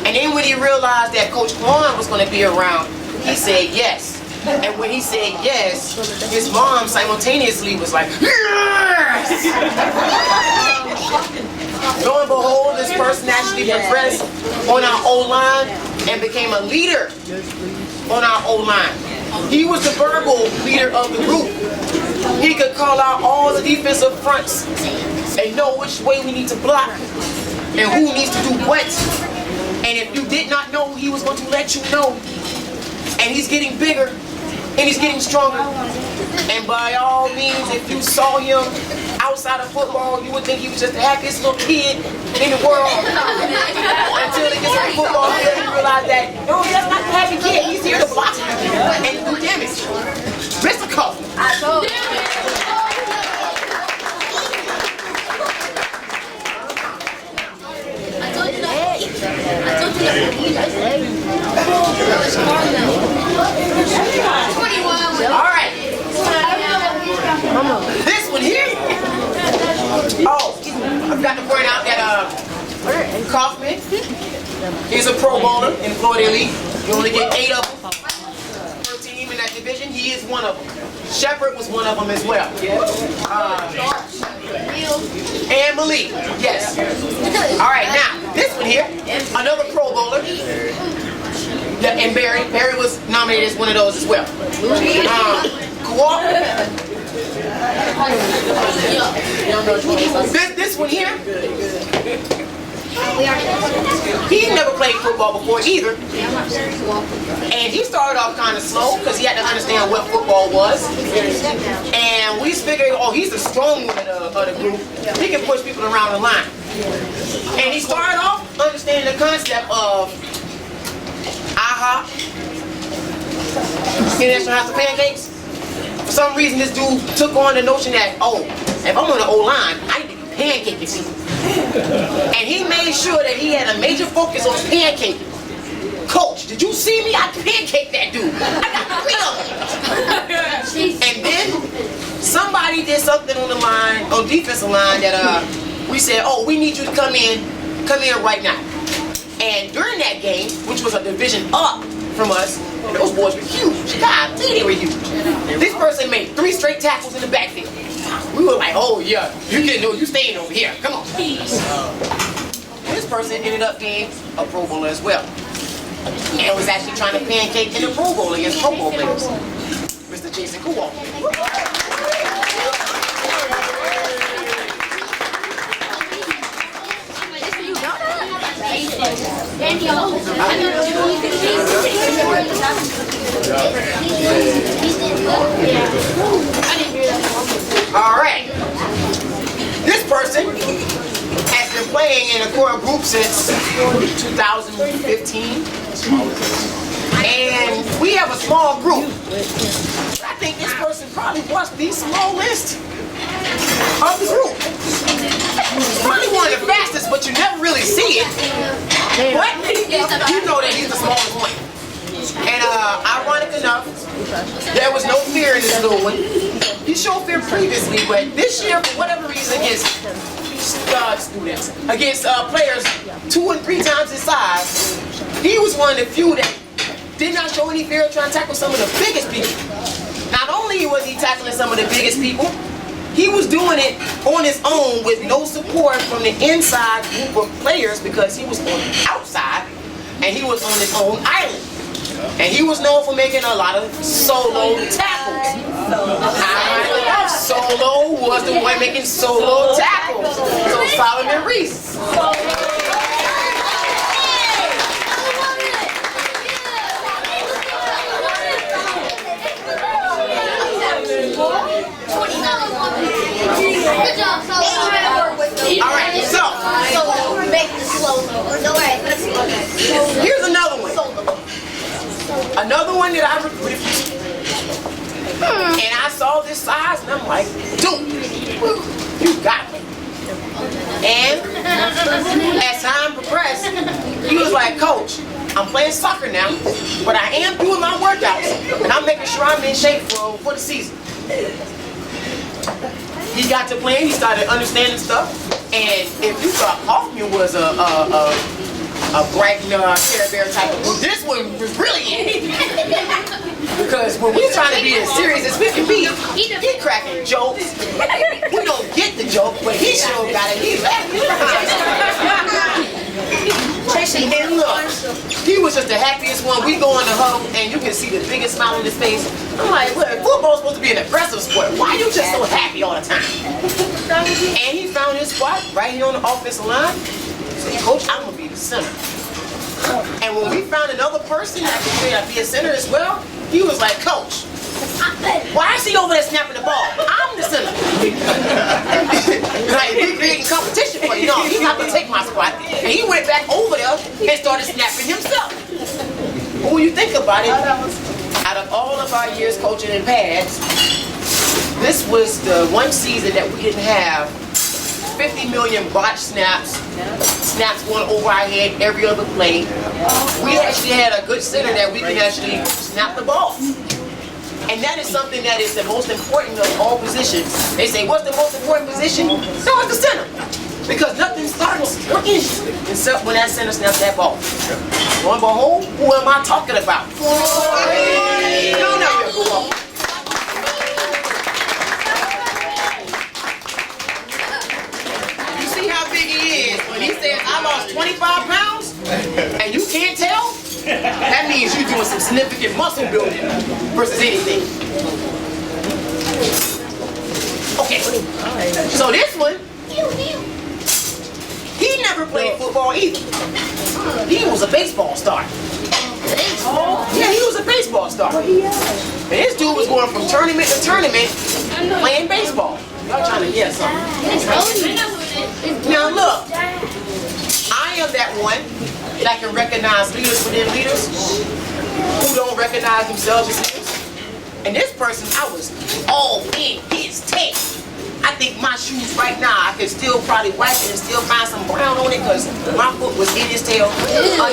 And then when he realized that Coach Quan was going to be around, he said yes. And when he said yes, his mom simultaneously was like, yes! Lo and behold, this person actually progressed on our O-line and became a leader on our O-line. He was the verbal leader of the group. He could call out all the defensive fronts and know which way we need to block and who needs to do what. And if you did not know, he was going to let you know. And he's getting bigger and he's getting stronger. And by all means, if you saw him outside of football, you would think he was just the happiest little kid in the world. Until he gets on the football field, you realize that, no, that's not the happy kid. He's here to block and do damage. Mr. Coffee. I told you. Alright. This one here. Oh, I forgot to point out that Kaufman, he's a Pro Bowler in Florida Elite. You only get 8 of them per team in that division. He is one of them. Shepard was one of them as well. And Malik, yes. Alright, now, this one here, another Pro Bowler. Yeah, and Barry was nominated as one of those as well. This one here, he never played football before either. And he started off kind of slow because he had to understand what football was. And we figured, oh, he's the strong one of the group. He can push people around the line. And he started off understanding the concept of IHOP, International House of Pancakes. For some reason, this dude took on the notion that, oh, if I'm on the O-line, I need to be pancaking people. And he made sure that he had a major focus on pancaking. Coach, did you see me? I pancaked that dude. I got 3 of them. And then somebody did something on the line, on defensive line, that we said, oh, we need you to come in right now. And during that game, which was a division up from us, those boys were huge. God, they were huge. This person made 3 straight tackles in the backfield. We were like, oh yeah, you getting you staying over here. Come on. This person ended up being a Pro Bowler as well. And was actually trying to pancake in the Pro Bowl against Pro Bowl players. Mr. Jason Kowal. Alright. This person has been playing in a core group since 2015. And we have a small group. I think this person probably was the smallest of the group. Probably one of the fastest, but you never really see it. But you know that he's the smallest one. And ironic enough, there was no fear in this little one. He showed fear previously, but this year, for whatever reason, against players 2 and 3 times his size, he was one of the few that did not show any fear trying to tackle some of the biggest people. Not only was he tackling some of the biggest people, he was doing it on his own with no support from the inside group of players because he was on the outside and he was on his own island. And he was known for making a lot of solo tackles. Solo was the one making solo tackles. So Solomon Reese. one that I recruited for. And I saw this size and I'm like, dude, you got me. And as time progressed, he was like, Coach, I'm playing soccer now, but I am doing my workouts and I'm making sure I'm in shape for the season. He got to playing, he started understanding stuff, and if you thought Hoffman was a bragging Care Bear type of dude, this one was brilliant. Because when we're trying to be as serious as we can be, he cracking jokes. We don't get the joke, but he sure got it. He laughing. And look, he was just the happiest one. We go in the huddle and you can see the biggest smile on his face. I'm like, look, football's supposed to be an aggressive sport. Why are you just so happy all the time? And he found his spot right here on the offensive line. He said, Coach, I'm gonna be the center. And when we found another person that could be a center as well, he was like, Coach, why is he over there snapping the ball? I'm the center. Like, we're creating competition for you. No, he's not going to take my spot. And he went back over there and started snapping himself. But when you think about it, out of all of our years coaching in pads, this was the one season that we didn't have 50 million botch snaps going over our head every other play. We actually had a good center that we can actually snap the ball. And that is something that is the most important of all positions. They say, what's the most important position? No, it's the center. Because nothing starts working except when that center snaps that ball. Lo and behold, who am I talking about? No, no, how big he is. When he says, I lost 25 pounds, and you can't tell, that means you're doing some significant muscle building versus anything. Okay, so this one, he never played football either. He was a baseball star. Yeah, he was a baseball star. And this dude was going from tournament to tournament playing baseball. Y'all trying to get something. Now look, I am that one that can recognize leaders within leaders who don't recognize themselves as leaders. And this person, I was all in his tail. I think my shoes right now, I can still probably wipe it and still find some brown on it because my foot was in his tail. Oh,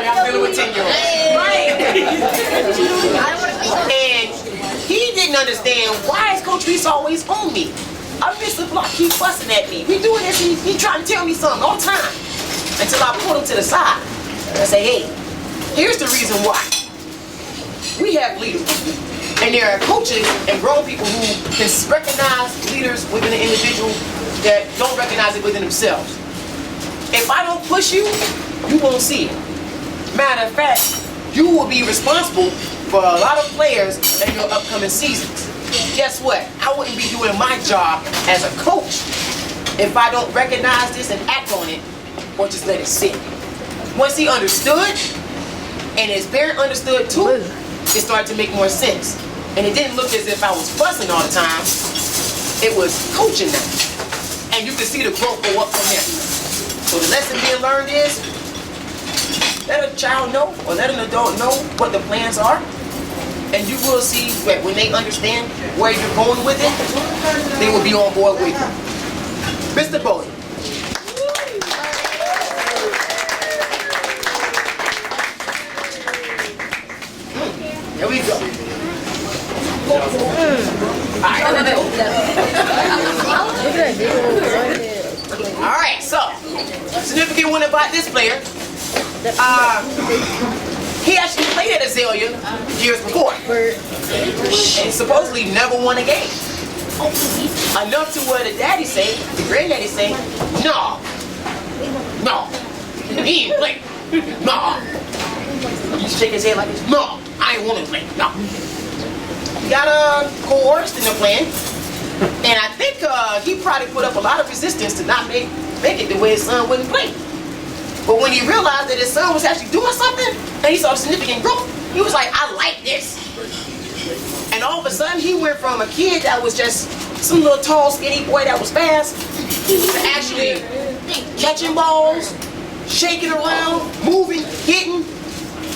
y'all dealing with 10-year-olds. Right? And he didn't understand why is Coach Reese always on me. I miss the block, keep fussing at me. We doing this, he trying to tell me something all the time. Until I pulled him to the side and say, hey, here's the reason why. We have leaders. And there are coaches and grown people who can recognize leaders within an individual that don't recognize it within themselves. If I don't push you, you won't see it. Matter of fact, you will be responsible for a lot of players in your upcoming seasons. Guess what? I wouldn't be doing my job as a coach if I don't recognize this and act on it or just let it sit. Once he understood, and his parent understood too, it started to make more sense. And it didn't look as if I was fussing all the time. It was coaching them. And you can see the growth go up from there. So the lesson being learned is, let a child know or let an adult know what the plans are. And you will see that when they understand where you're going with it, they will be on board with you. Mr. Bowden. There we go. All right, so significant one about this player. He actually played at Azalea years before and supposedly never won a game. Enough to where the daddy say, the granddaddy say, no, he ain't play, no. He shake his head like this, no, I ain't want to play, no. He got coerced in the plan, and I think he probably put up a lot of resistance to not make it the way his son wouldn't play. But when he realized that his son was actually doing something, and he saw significant growth, he was like, I like this. And all of a sudden, he went from a kid that was just some little tall, skinny boy that was fast, to actually catching balls, shaking around, moving, hitting.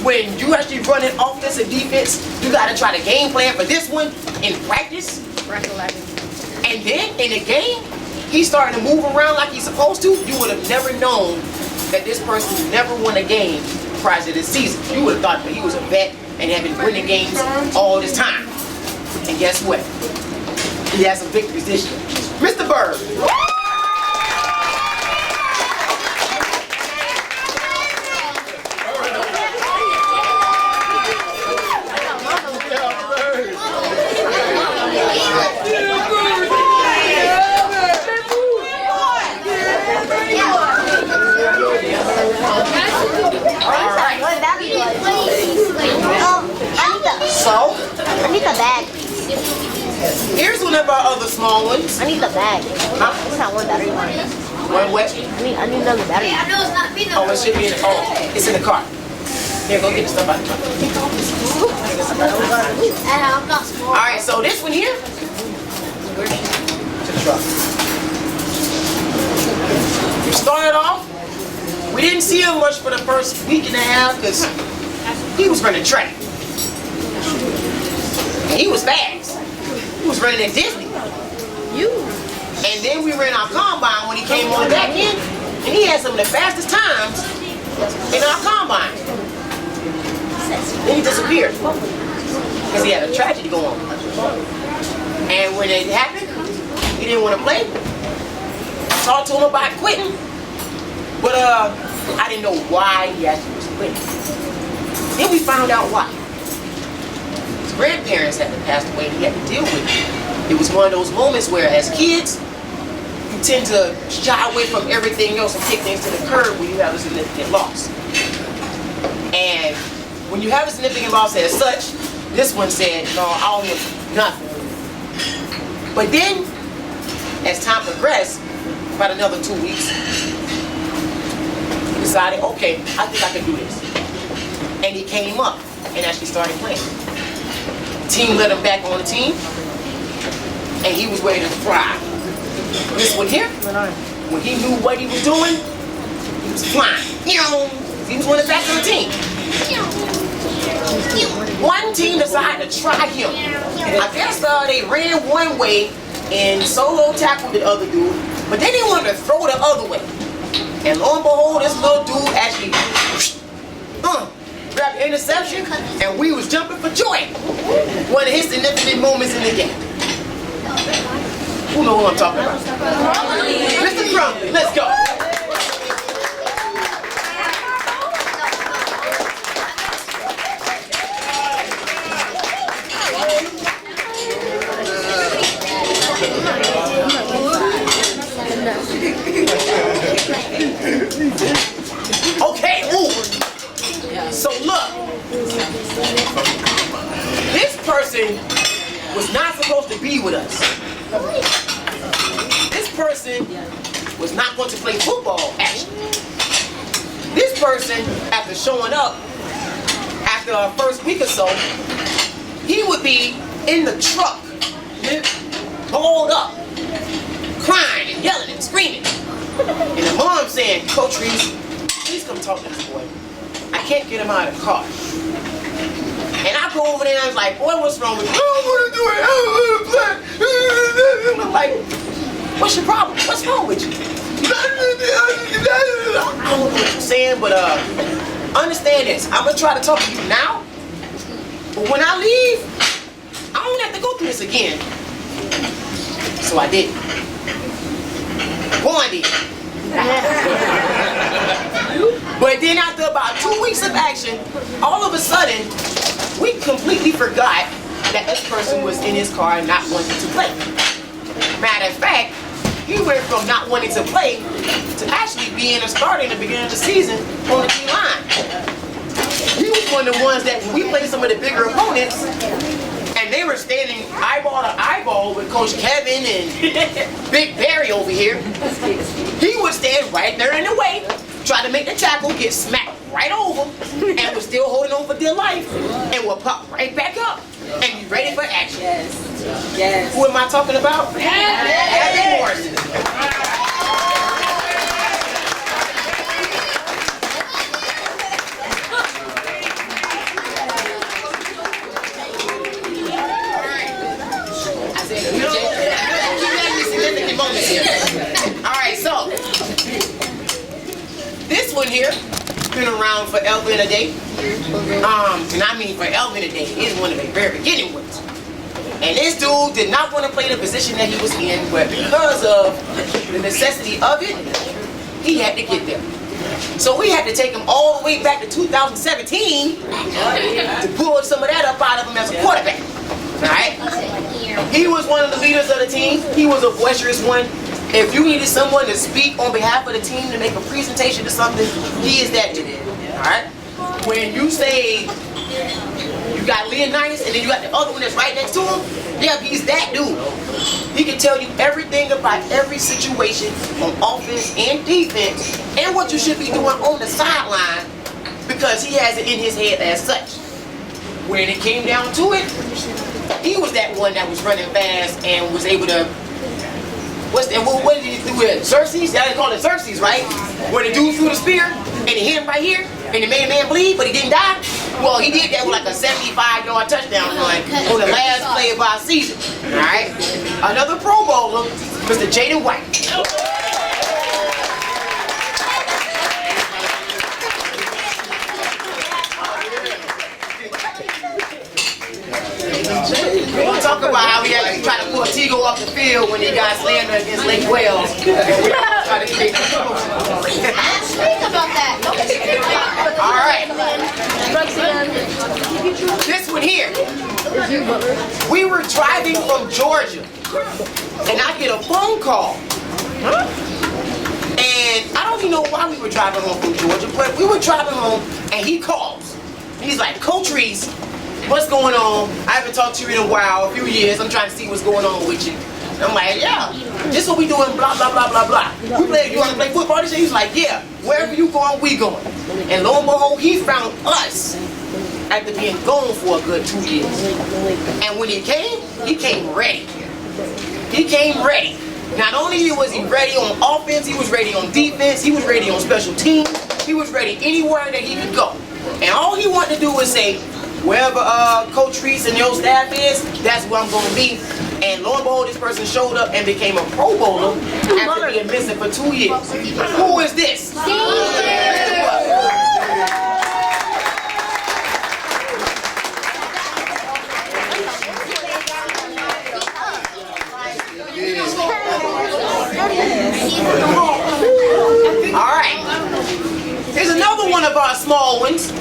When you actually running offense and defense, you gotta try to game plan for this one in practice. And then in the game, he's starting to move around like he's supposed to. You would have never known that this person never won a game prior to this season. You would have thought that he was a vet and had been winning games all this time. And guess what? He has some victories this year. Mr. Bird. So, I need the bag. here's one of our other small ones. I need the bag. Huh? It's not one battery. One what? I need another battery. Oh, it should be in the, oh, it's in the car. Here, go get the stuff out of the car. Alright, so this one here. To the truck. We started off, we didn't see him much for the first week and a half because he was running track. And he was fast. He was running at Disney. And then we ran our combine when he came on the back end, and he had some of the fastest times in our combine. Then he disappeared because he had a tragedy going on. And when it happened, he didn't want to play. I talked to him about quitting, but I didn't know why he actually was quitting. Then we found out why. His grandparents had passed away and he had to deal with it. It was one of those moments where as kids, you tend to shy away from everything else and take things to the curb when you have a significant loss. And when you have a significant loss as such, this one said, no, I don't want nothing. But then, as time progressed, about another 2 weeks, he decided, okay, I think I can do this. And he came up and actually started playing. Team let him back on the team, and he was ready to fly. This one here, when he knew what he was doing, he was flying. He was one of the best on the team. One team decided to try him. I guess they ran one way and solo tackled the other dude, but then they wanted to throw the other way. And lo and behold, this little dude actually grabbed the interception, and we was jumping for joy. One of his significant moments in the game. Who knows who I'm talking about? Mr. Crumbly, let's go. Okay, ooh. So look, this person was not supposed to be with us. This person was not going to play football, actually. This person, after showing up, after our first week or so, he would be in the truck, balled up, crying and yelling and screaming. And the mom saying, Coach Reese, please come talk to this boy. I can't get him out of the car. And I go over there and I was like, boy, what's wrong with you? I don't want to do it. I don't want to play. I'm like, what's your problem? What's wrong with you? I don't know what you're saying, but understand this. I'm going to try to talk to you now. But when I leave, I don't have to go through this again. So I did. One did. But then after about 2 weeks of action, all of a sudden, we completely forgot that this person was in his car and not wanting to play. Matter of fact, he went from not wanting to play to actually being a starter in the beginning of the season on the D-line. He was one of the ones that when we played some of the bigger opponents, and they were standing eyeball to eyeball with Coach Kevin and Big Barry over here, he would stand right there in the way, try to make the tackle, get smacked right over, and was still holding on for dear life, and will pop right back up and be ready for action. Yes. Yes. Who am I talking about? Gavin Morrison. been around forever and a day. And I mean forever and a day. He's one of the very beginning ones. And this dude did not want to play the position that he was in, but because of the necessity of it, he had to get there. So we had to take him all the way back to 2017 to pull some of that up out of him as a quarterback. Alright? He was one of the leaders of the team. He was a boisterous one. If you needed someone to speak on behalf of the team to make a presentation to something, he is that dude. Alright? When you say you got Leonidas and then you got the other one that's right next to him, yeah, he's that dude. He can tell you everything about every situation on offense and defense and what you should be doing on the sideline because he has it in his head as such. When it came down to it, he was that one that was running fast and was able to. What did he do with Xerxes? They call it Xerxes, right? Where the dude threw the spear and he hit him right here and it made a man bleed, but he didn't die. Well, he did that with like a 75-yard touchdown run on the last play of our season. All right. Another Pro Bowler, Mr. Jaden White. We'll talk about how we had to try to pull Tigo off the field when he got slammed against Lake Wales. Try to create Think about that. all right. This one here. We were driving from Georgia, and I get a phone call. And I don't even know why we were driving home from Georgia, but we were driving home, and he calls. He's like, Coach Reese, what's going on? I haven't talked to you in a while, a few years. I'm trying to see what's going on with you. I'm like, yeah, this is what we doing, blah, blah, blah, blah, blah. You want to play football this year? He's like, yeah, wherever you going, we going. And lo and behold, he found us after being gone for a good 2 years. And when he came ready. He came ready. Not only was he ready on offense, he was ready on defense, he was ready on special teams, he was ready anywhere that he could go. And all he wanted to do was say, wherever Coach Reese and your staff is, that's where I'm going to be. And lo and behold, this person showed up and became a Pro Bowler after being missing for 2 years. Who is this? Alright. Here's another one of our small ones.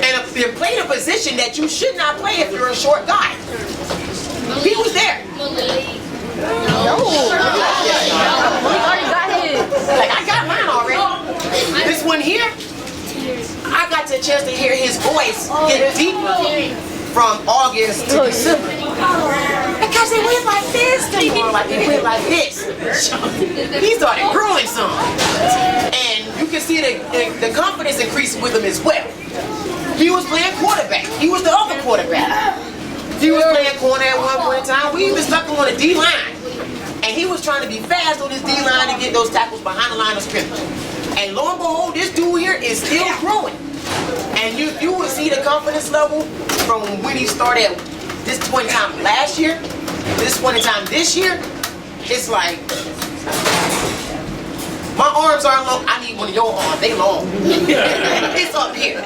And they played a position that you should not play if you're a short guy. He was there. No. We already got his. Like, I got mine already. This one here, I got the chance to hear his voice get deeper from August to December. Because they went like this, they went like this. He started growing some. And you can see the confidence increasing with him as well. He was playing quarterback. He was the other quarterback. He was playing corner at one point in time. We even stuck him on the D-line. And he was trying to be fast on his D-line to get those tackles behind the line of scrimmage. And lo and behold, this dude here is still growing. And you will see the confidence level from when he started at this point in time last year, this point in time this year. It's like, my arms aren't long. I need one of your arms. They long. It's up here.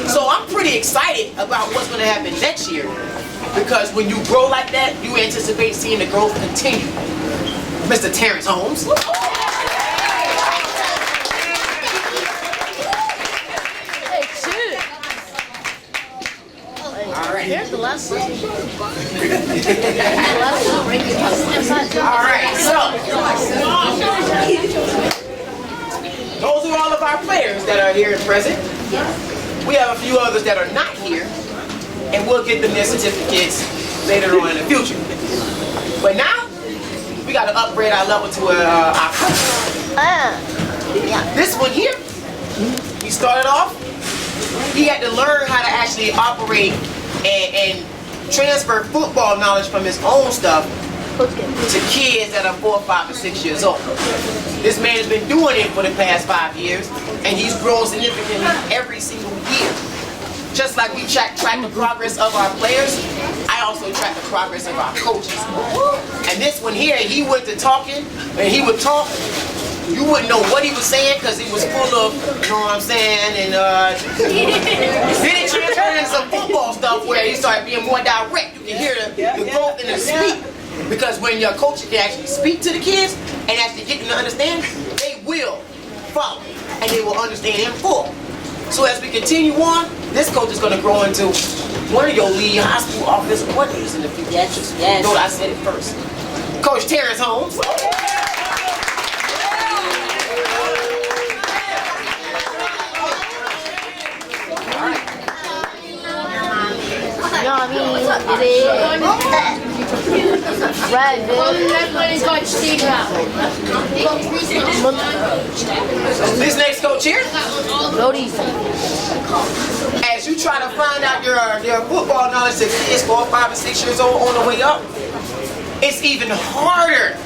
So I'm pretty excited about what's going to happen next year. Because when you grow like that, you anticipate seeing the growth continue. Mr. Terrence Holmes. Alright. Here's the last one. Alright, so those are all of our players that are here and present. We have a few others that are not here, and we'll get them their certificates later on in the future. But now, we got to upgrade our level to our coach. This one here, he started off, he had to learn how to actually operate and transfer football knowledge from his own stuff to kids that are 4, 5, and 6 years old. This man has been doing it for the past 5 years, and he's grown significantly every single year. Just like we track the progress of our players, I also track the progress of our coaches. And this one here, he went to talking, and he would talk, you wouldn't know what he was saying because he was full of, you know what I'm saying, and then it transferred into some football stuff where he started being more direct. You can hear the growth in the speak. Because when your coach can actually speak to the kids and actually get them to understand, they will follow and they will understand in full. So as we continue on, this coach is going to grow into one of your lead high school offensive coordinators in the future. Yes, yes. Note I said it first. Coach Terrence Holmes. You know what I mean? It is. Right, This next coach here, as you try to find out your football knowledge to kids 4, 5, and 6 years old on the way up, it's even harder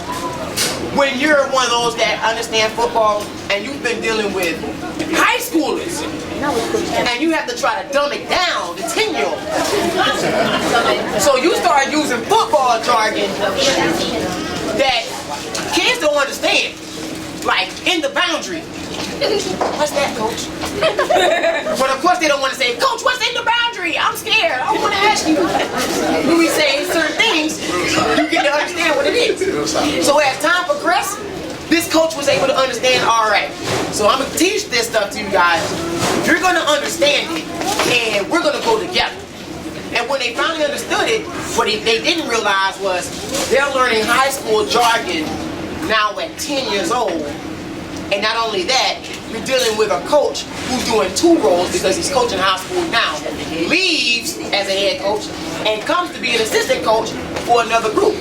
when you're one of those that understand football and you've been dealing with high schoolers and you have to try to dumb it down to 10-year-olds. So you start using football jargon that kids don't understand. Like, in the boundary. What's that, coach? But of course they don't want to say, Coach, what's in the boundary? I'm scared. I want to ask you. When we say certain things, you get to understand what it is. So as time progressed, this coach was able to understand, all right, so I'm going to teach this stuff to you guys. You're going to understand it, and we're going to go together. And when they finally understood it, what they didn't realize was they're learning high school jargon now at 10 years old. And not only that, you're dealing with a coach who's doing 2 roles because he's coaching high school now. Leaves as a head coach and comes to be an assistant coach for another group.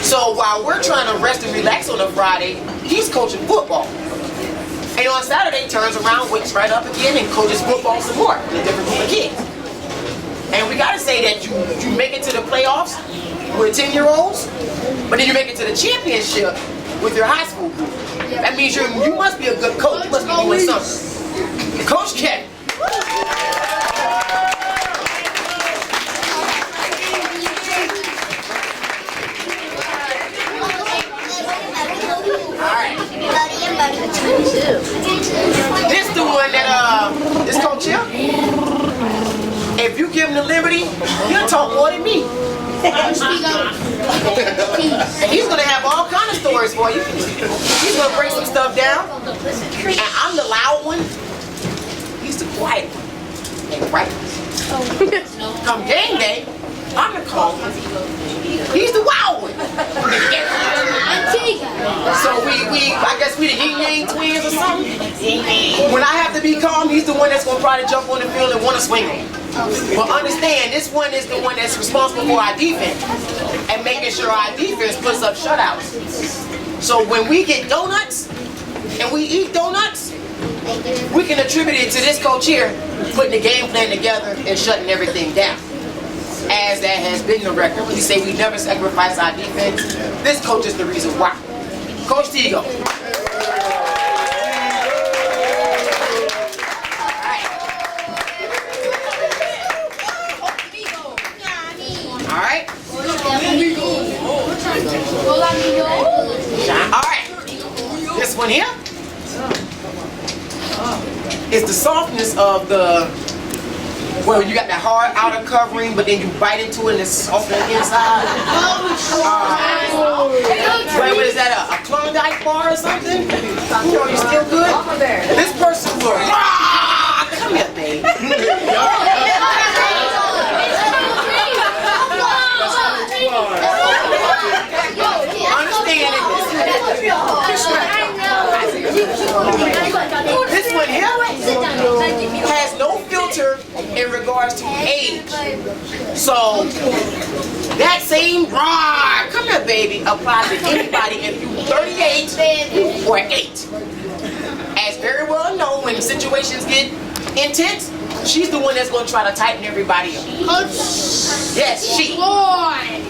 So while we're trying to rest and relax on a Friday, he's coaching football. And on Saturday, turns around, wakes right up again and coaches football some more with a different group of kids. And we gotta say that you make it to the playoffs with 10-year-olds, but then you make it to the championship with your high school group. That means you must be a good coach. You must be doing something. Coach Ken. Alright. This the one that this coach here. If you give him the liberty, he'll talk more than me. And he's gonna have all kind of stories for you. He's gonna break some stuff down. And I'm the loud one. He's the quiet one. And right. Come game day, I'm the calm one. He's the wild one. So I guess we the yin-yang twins or something. When I have to be calm, he's the one that's gonna try to jump on the field and want to swing on. But understand, this one is the one that's responsible for our defense and making sure our defense puts up shutouts. So when we get donuts and we eat donuts, we can attribute it to this coach here putting the game plan together and shutting everything down. As that has been the record. We say we never sacrifice our defense. This coach is the reason why. Coach Tigo. Alright. Alright. This one here is the softness of the, well, you got that hard outer covering, but then you bite into it and it's soft on the inside. What is that, a Klondike bar or something? You know, you still good? This person will, come here, babe. Understand it. This one here has no filter in regards to age. So that same come here, baby, applies to anybody if you're 38 or 8. As very well known, when situations get intense, she's the one that's going to try to tighten everybody up. Yes, she.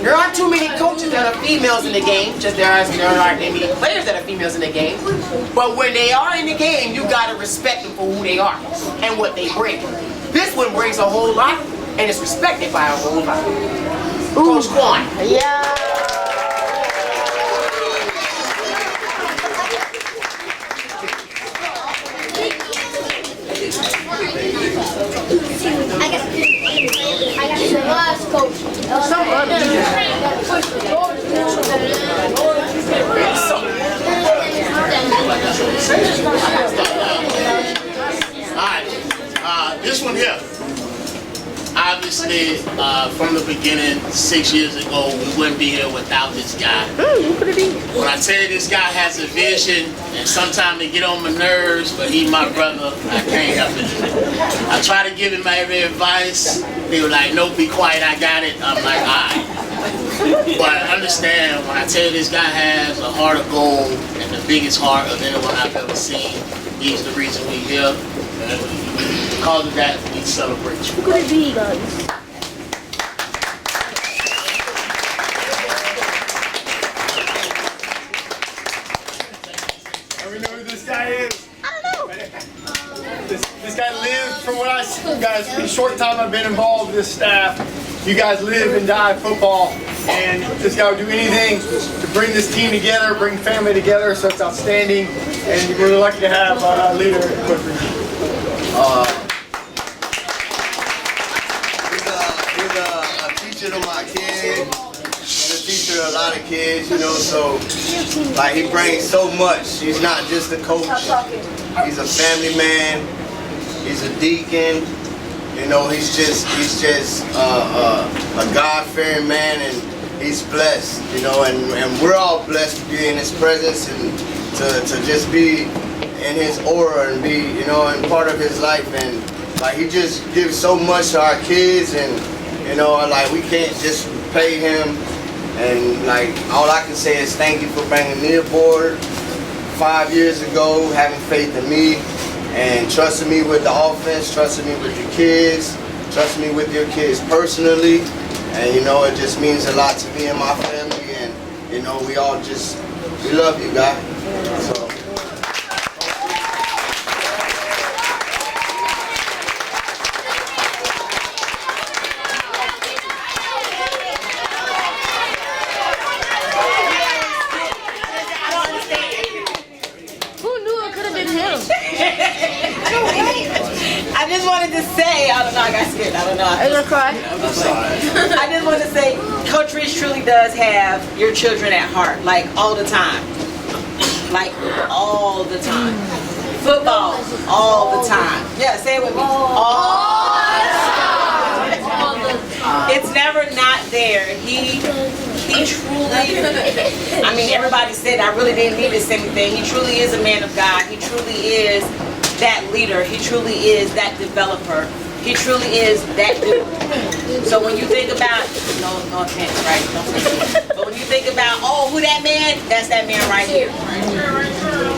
There aren't too many coaches that are females in the game, just there aren't many players that are females in the game. But when they are in the game, you got to respect them for who they are and what they bring. This one brings a whole lot and is respected by a whole lot. Coach Quan. Yeah. honestly, from the beginning, 6 years ago, we wouldn't be here without this guy. When I tell you this guy has a vision, and sometimes they get on my nerves, but he's my brother, I can't help it. I try to give him every advice. They were like, no, be quiet, I got it. I'm like, all right. But understand, when I tell you this guy has a heart of gold and the biggest heart of anyone I've ever seen, he's the reason we're here. Because of that, we celebrate you. Who could it be, guys? And we know who this guy is. I don't know. This guy lives, from what I see, guys, in the short time I've been involved with this staff, you guys live and die football, and this guy would do anything to bring this team together, bring family together, so it's outstanding, and we're really lucky to have a leader in Coach Reed. He's a teacher to my kids. He's a teacher to a lot of kids, you know, so like he brings so much. He's not just a coach. He's a family man. He's a deacon. You know, he's just a God-fearing man, and he's blessed, you know, and we're all blessed to be in his presence and to just be in his aura and be, you know, and part of his life. And like he just gives so much to our kids, and you know, like we can't just pay him. And like all I can say is thank you for bringing me aboard 5 years ago, having faith in me, and trusting me with the offense, trusting me with your kids, trusting me with your kids personally. And you know, it just means a lot to me and my family, and you know, we love you, guys. So. I just wanted to say, I don't know, I got scared, I don't know. Are you gonna cry? I just want to say, Coach Rich truly does have your children at heart, like all the time. Like all the time. Football, all the time. Yeah, say it with me. All the time. It's never not there. He truly, I mean, everybody said, I really didn't need to say anything. He truly is a man of God. He truly is that leader. He truly is that developer. He truly is that dude. So when you think about, no offense, right? But when you think about, oh, who that man? That's that man right here.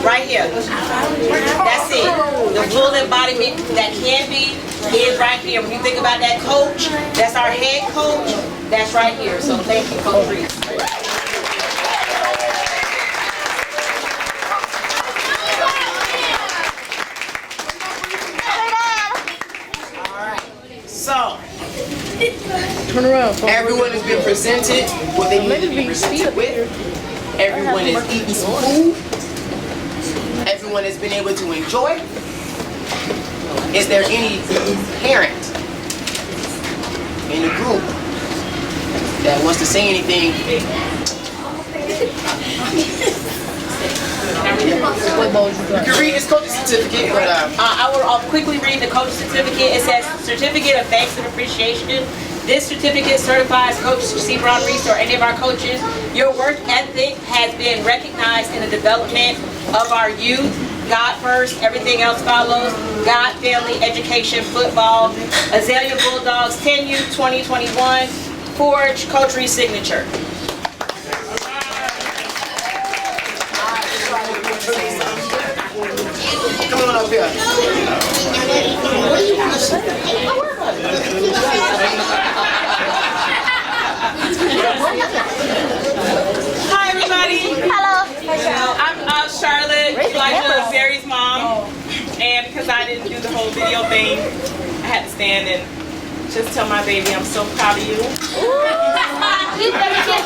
Right here. That's it. The full embodiment that can be is right here. When you think about that coach, that's our head coach. That's right here. So thank you, Coach Reed. So, turn around. Everyone has been presented what they need to be presented with. Everyone is eating some food. Everyone has been able to enjoy. Is there any parent in the group that wants to say anything? You can read this coaching certificate, but I will quickly read the coach certificate. It says Certificate of Thanks and Appreciation. This certificate certifies Coach C. Brown Reese or any of our coaches. Your work ethic has been recognized in the development of our youth. God first, everything else follows. God, family, education, football. Azalea Bulldogs, 10U 2021. Forge, Coach Reese signature. come on up here. Hi, everybody. Hello. I'm Charlotte, Elijah Barry's mom, and because I didn't do the whole video thing, I had to stand and just tell my baby I'm so proud of you. You better get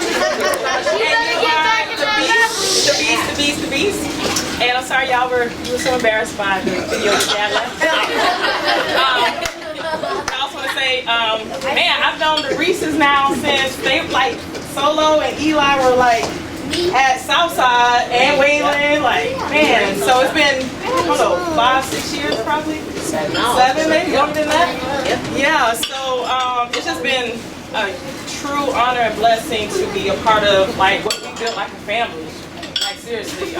The beast. And I'm sorry you were so embarrassed by the video your dad left. I also want to say, man, I've known the Reeses now since they like Solo and Eli were like at Southside and Wayland, like, man, so it's been, I don't know, 5-6 years probably? 7 maybe, longer than that. Yeah, so it's just been a true honor and blessing to be a part of like what we built like a family. Like seriously.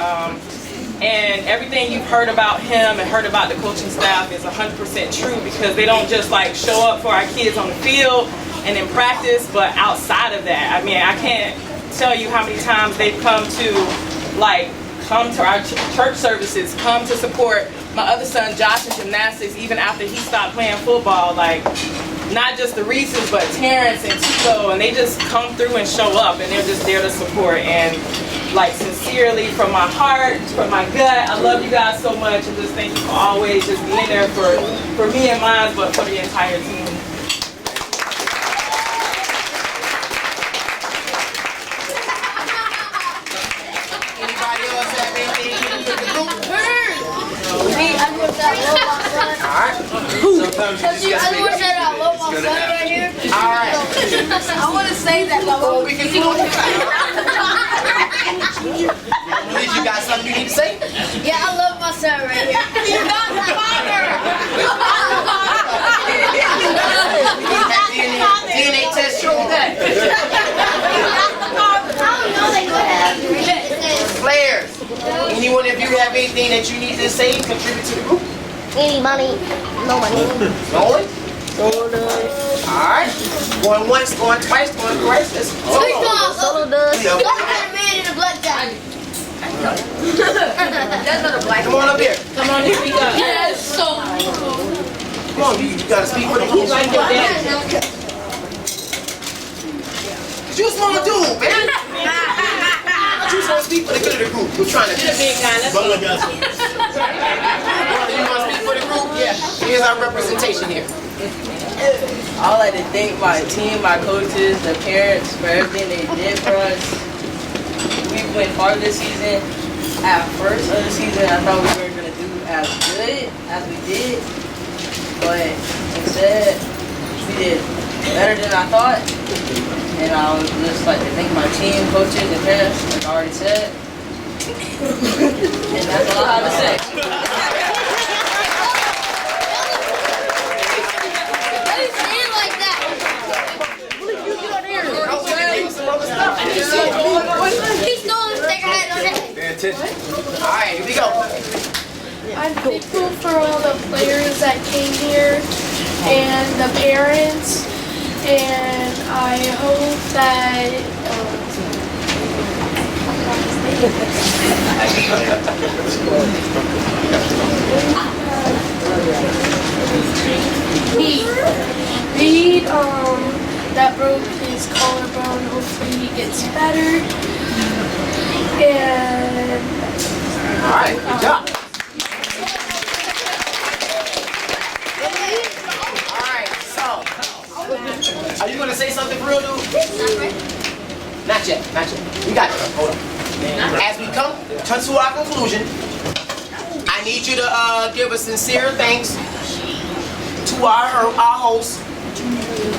And everything you've heard about him and heard about the coaching staff is 100% true because they don't just like show up for our kids on the field and in practice, but outside of that. I mean, I can't tell you how many times they've come to our church services, come to support my other son Josh in gymnastics even after he stopped playing football. Like, not just the Reeses, but Terrence and Tito, and they just come through and show up, and they're just there to support. And like sincerely, from my heart, from my gut, I love you guys so much, and just thank you for always just being there for me and mine, but for the entire team. Anybody else have anything with the group? Me, I worked at Love Son. Alright. Because you, I worked at Love Son right here. Alright. I want to say that, but Before we can close it out. Liz, you got something you need to say? yeah, I love my son right here. You're not the father. DNA test showed that. I don't know they could have. Players, anyone of you have anything that you need to say and contribute to the group? Any money? No money. No one? Alright. Going once, going twice, going thrice. Let's Solo does. Yeah. Go ahead, man, in a black jacket. That's not a black. Come on up here. Come on, here we go. Yes, so. Come on, you gotta speak for the group. What you supposed to do, man? What you supposed to speak for the good of the group? We're trying to. You're the big guy. Let's go. You want to speak for the group? Yeah. Here's our representation here. I would like to thank my team, my coaches, the parents for everything they did for us. We went far this season. At first of the season, I thought we weren't going to do as good as we did. But instead, we did better than I thought. And I would just like to thank my team, coaches, and parents, like I already said. And that's all I have to say. Alright, here we go. I'm thankful for all the players that came here and the parents, and I hope that Reed that broke his collarbone, hopefully he gets better. And Alright, good job. Alright, so are you gonna say something for real, dude? Not yet, not yet. We got you. Hold on. As we come to our conclusion, I need you to give a sincere thanks to our hosts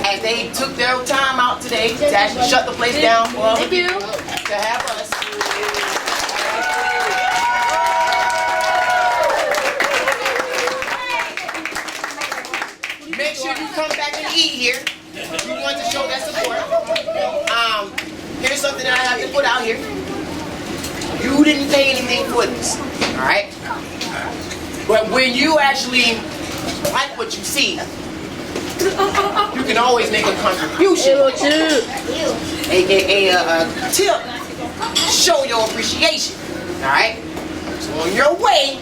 as they took their time out today to actually shut the place down for us to have us. Make sure you come back and eat here. We want to show that support. Here's something that I have to put out here. You didn't pay anything for this, all right? But when you actually like what you see, you can always make a contribution, aka a tip. Show your appreciation, all right? So on your way,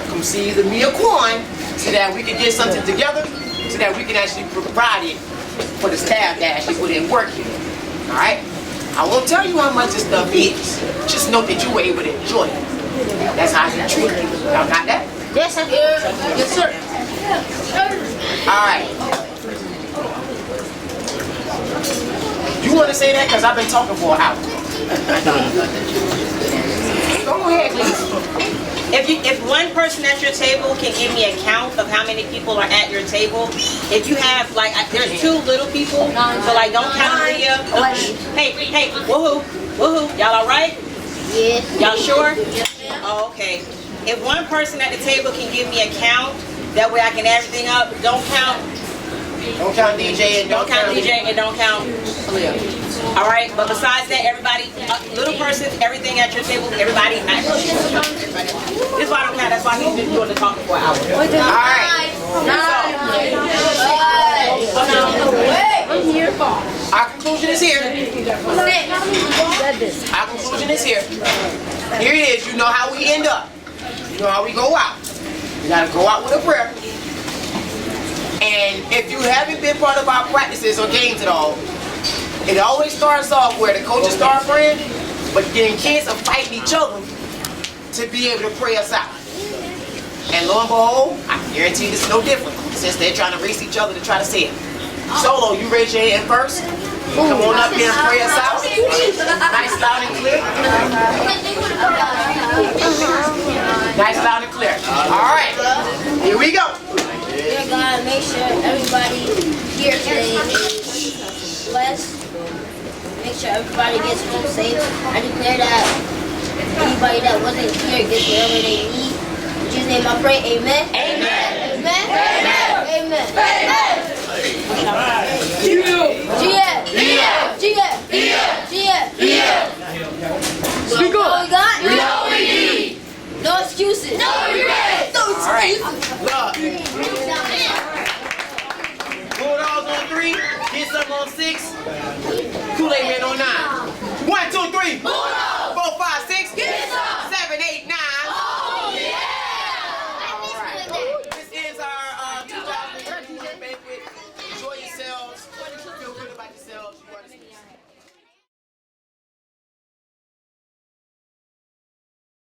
come see either me or Quan, so that we can get something together, so that we can actually provide it for the staff that actually put in work here, all right? I won't tell you how much this stuff is. Just know that you were able to enjoy it. That's how you treat it. Y'all got that? yes, sir. Yes, sir. All right. You want to say that? Because I've been talking for an hour. Go ahead, please. If one person at your table can give me a count of how many people are at your table, if you have like there's 2 little people, so like don't count Leah. Hey, woohoo, y'all all right? Yeah. Y'all sure? Oh, okay. If one person at the table can give me a count, that way I can add everything up. Don't count Don't count DJ and Don't count DJ and don't count Leo. All right, but besides that, everybody, little person, everything at your table, everybody. This is why I don't count. That's why he's been doing the talking for an hour. All right. I'm here. Our conclusion is here. Our conclusion is here. Here it is. You know how we end up. You know how we go out. You gotta go out with a prayer. And if you haven't been part of our practices or games at all, it always starts off where the coaches start praying, but then kids are fighting each other to be able to pray us out. And lo and behold, I guarantee this is no different since they're trying to race each other to try to say it. Solo, you raise your hand first. Come on up here and pray us out. Nice, loud, and clear. Nice, loud, and clear. All right, here we go. Dear God, make sure everybody here today is blessed. Make sure everybody gets home safe. I declare that anybody that wasn't here gets whatever they need. In Jesus' name I pray, amen. Amen. Amen. Amen. Amen. Amen. Speak up. What we got? We know we need. No excuses. No regrets. No excuses. Look. Bulldogs on 3, get some on 6, Kool-Aid Man on 9. 1, 2, 3.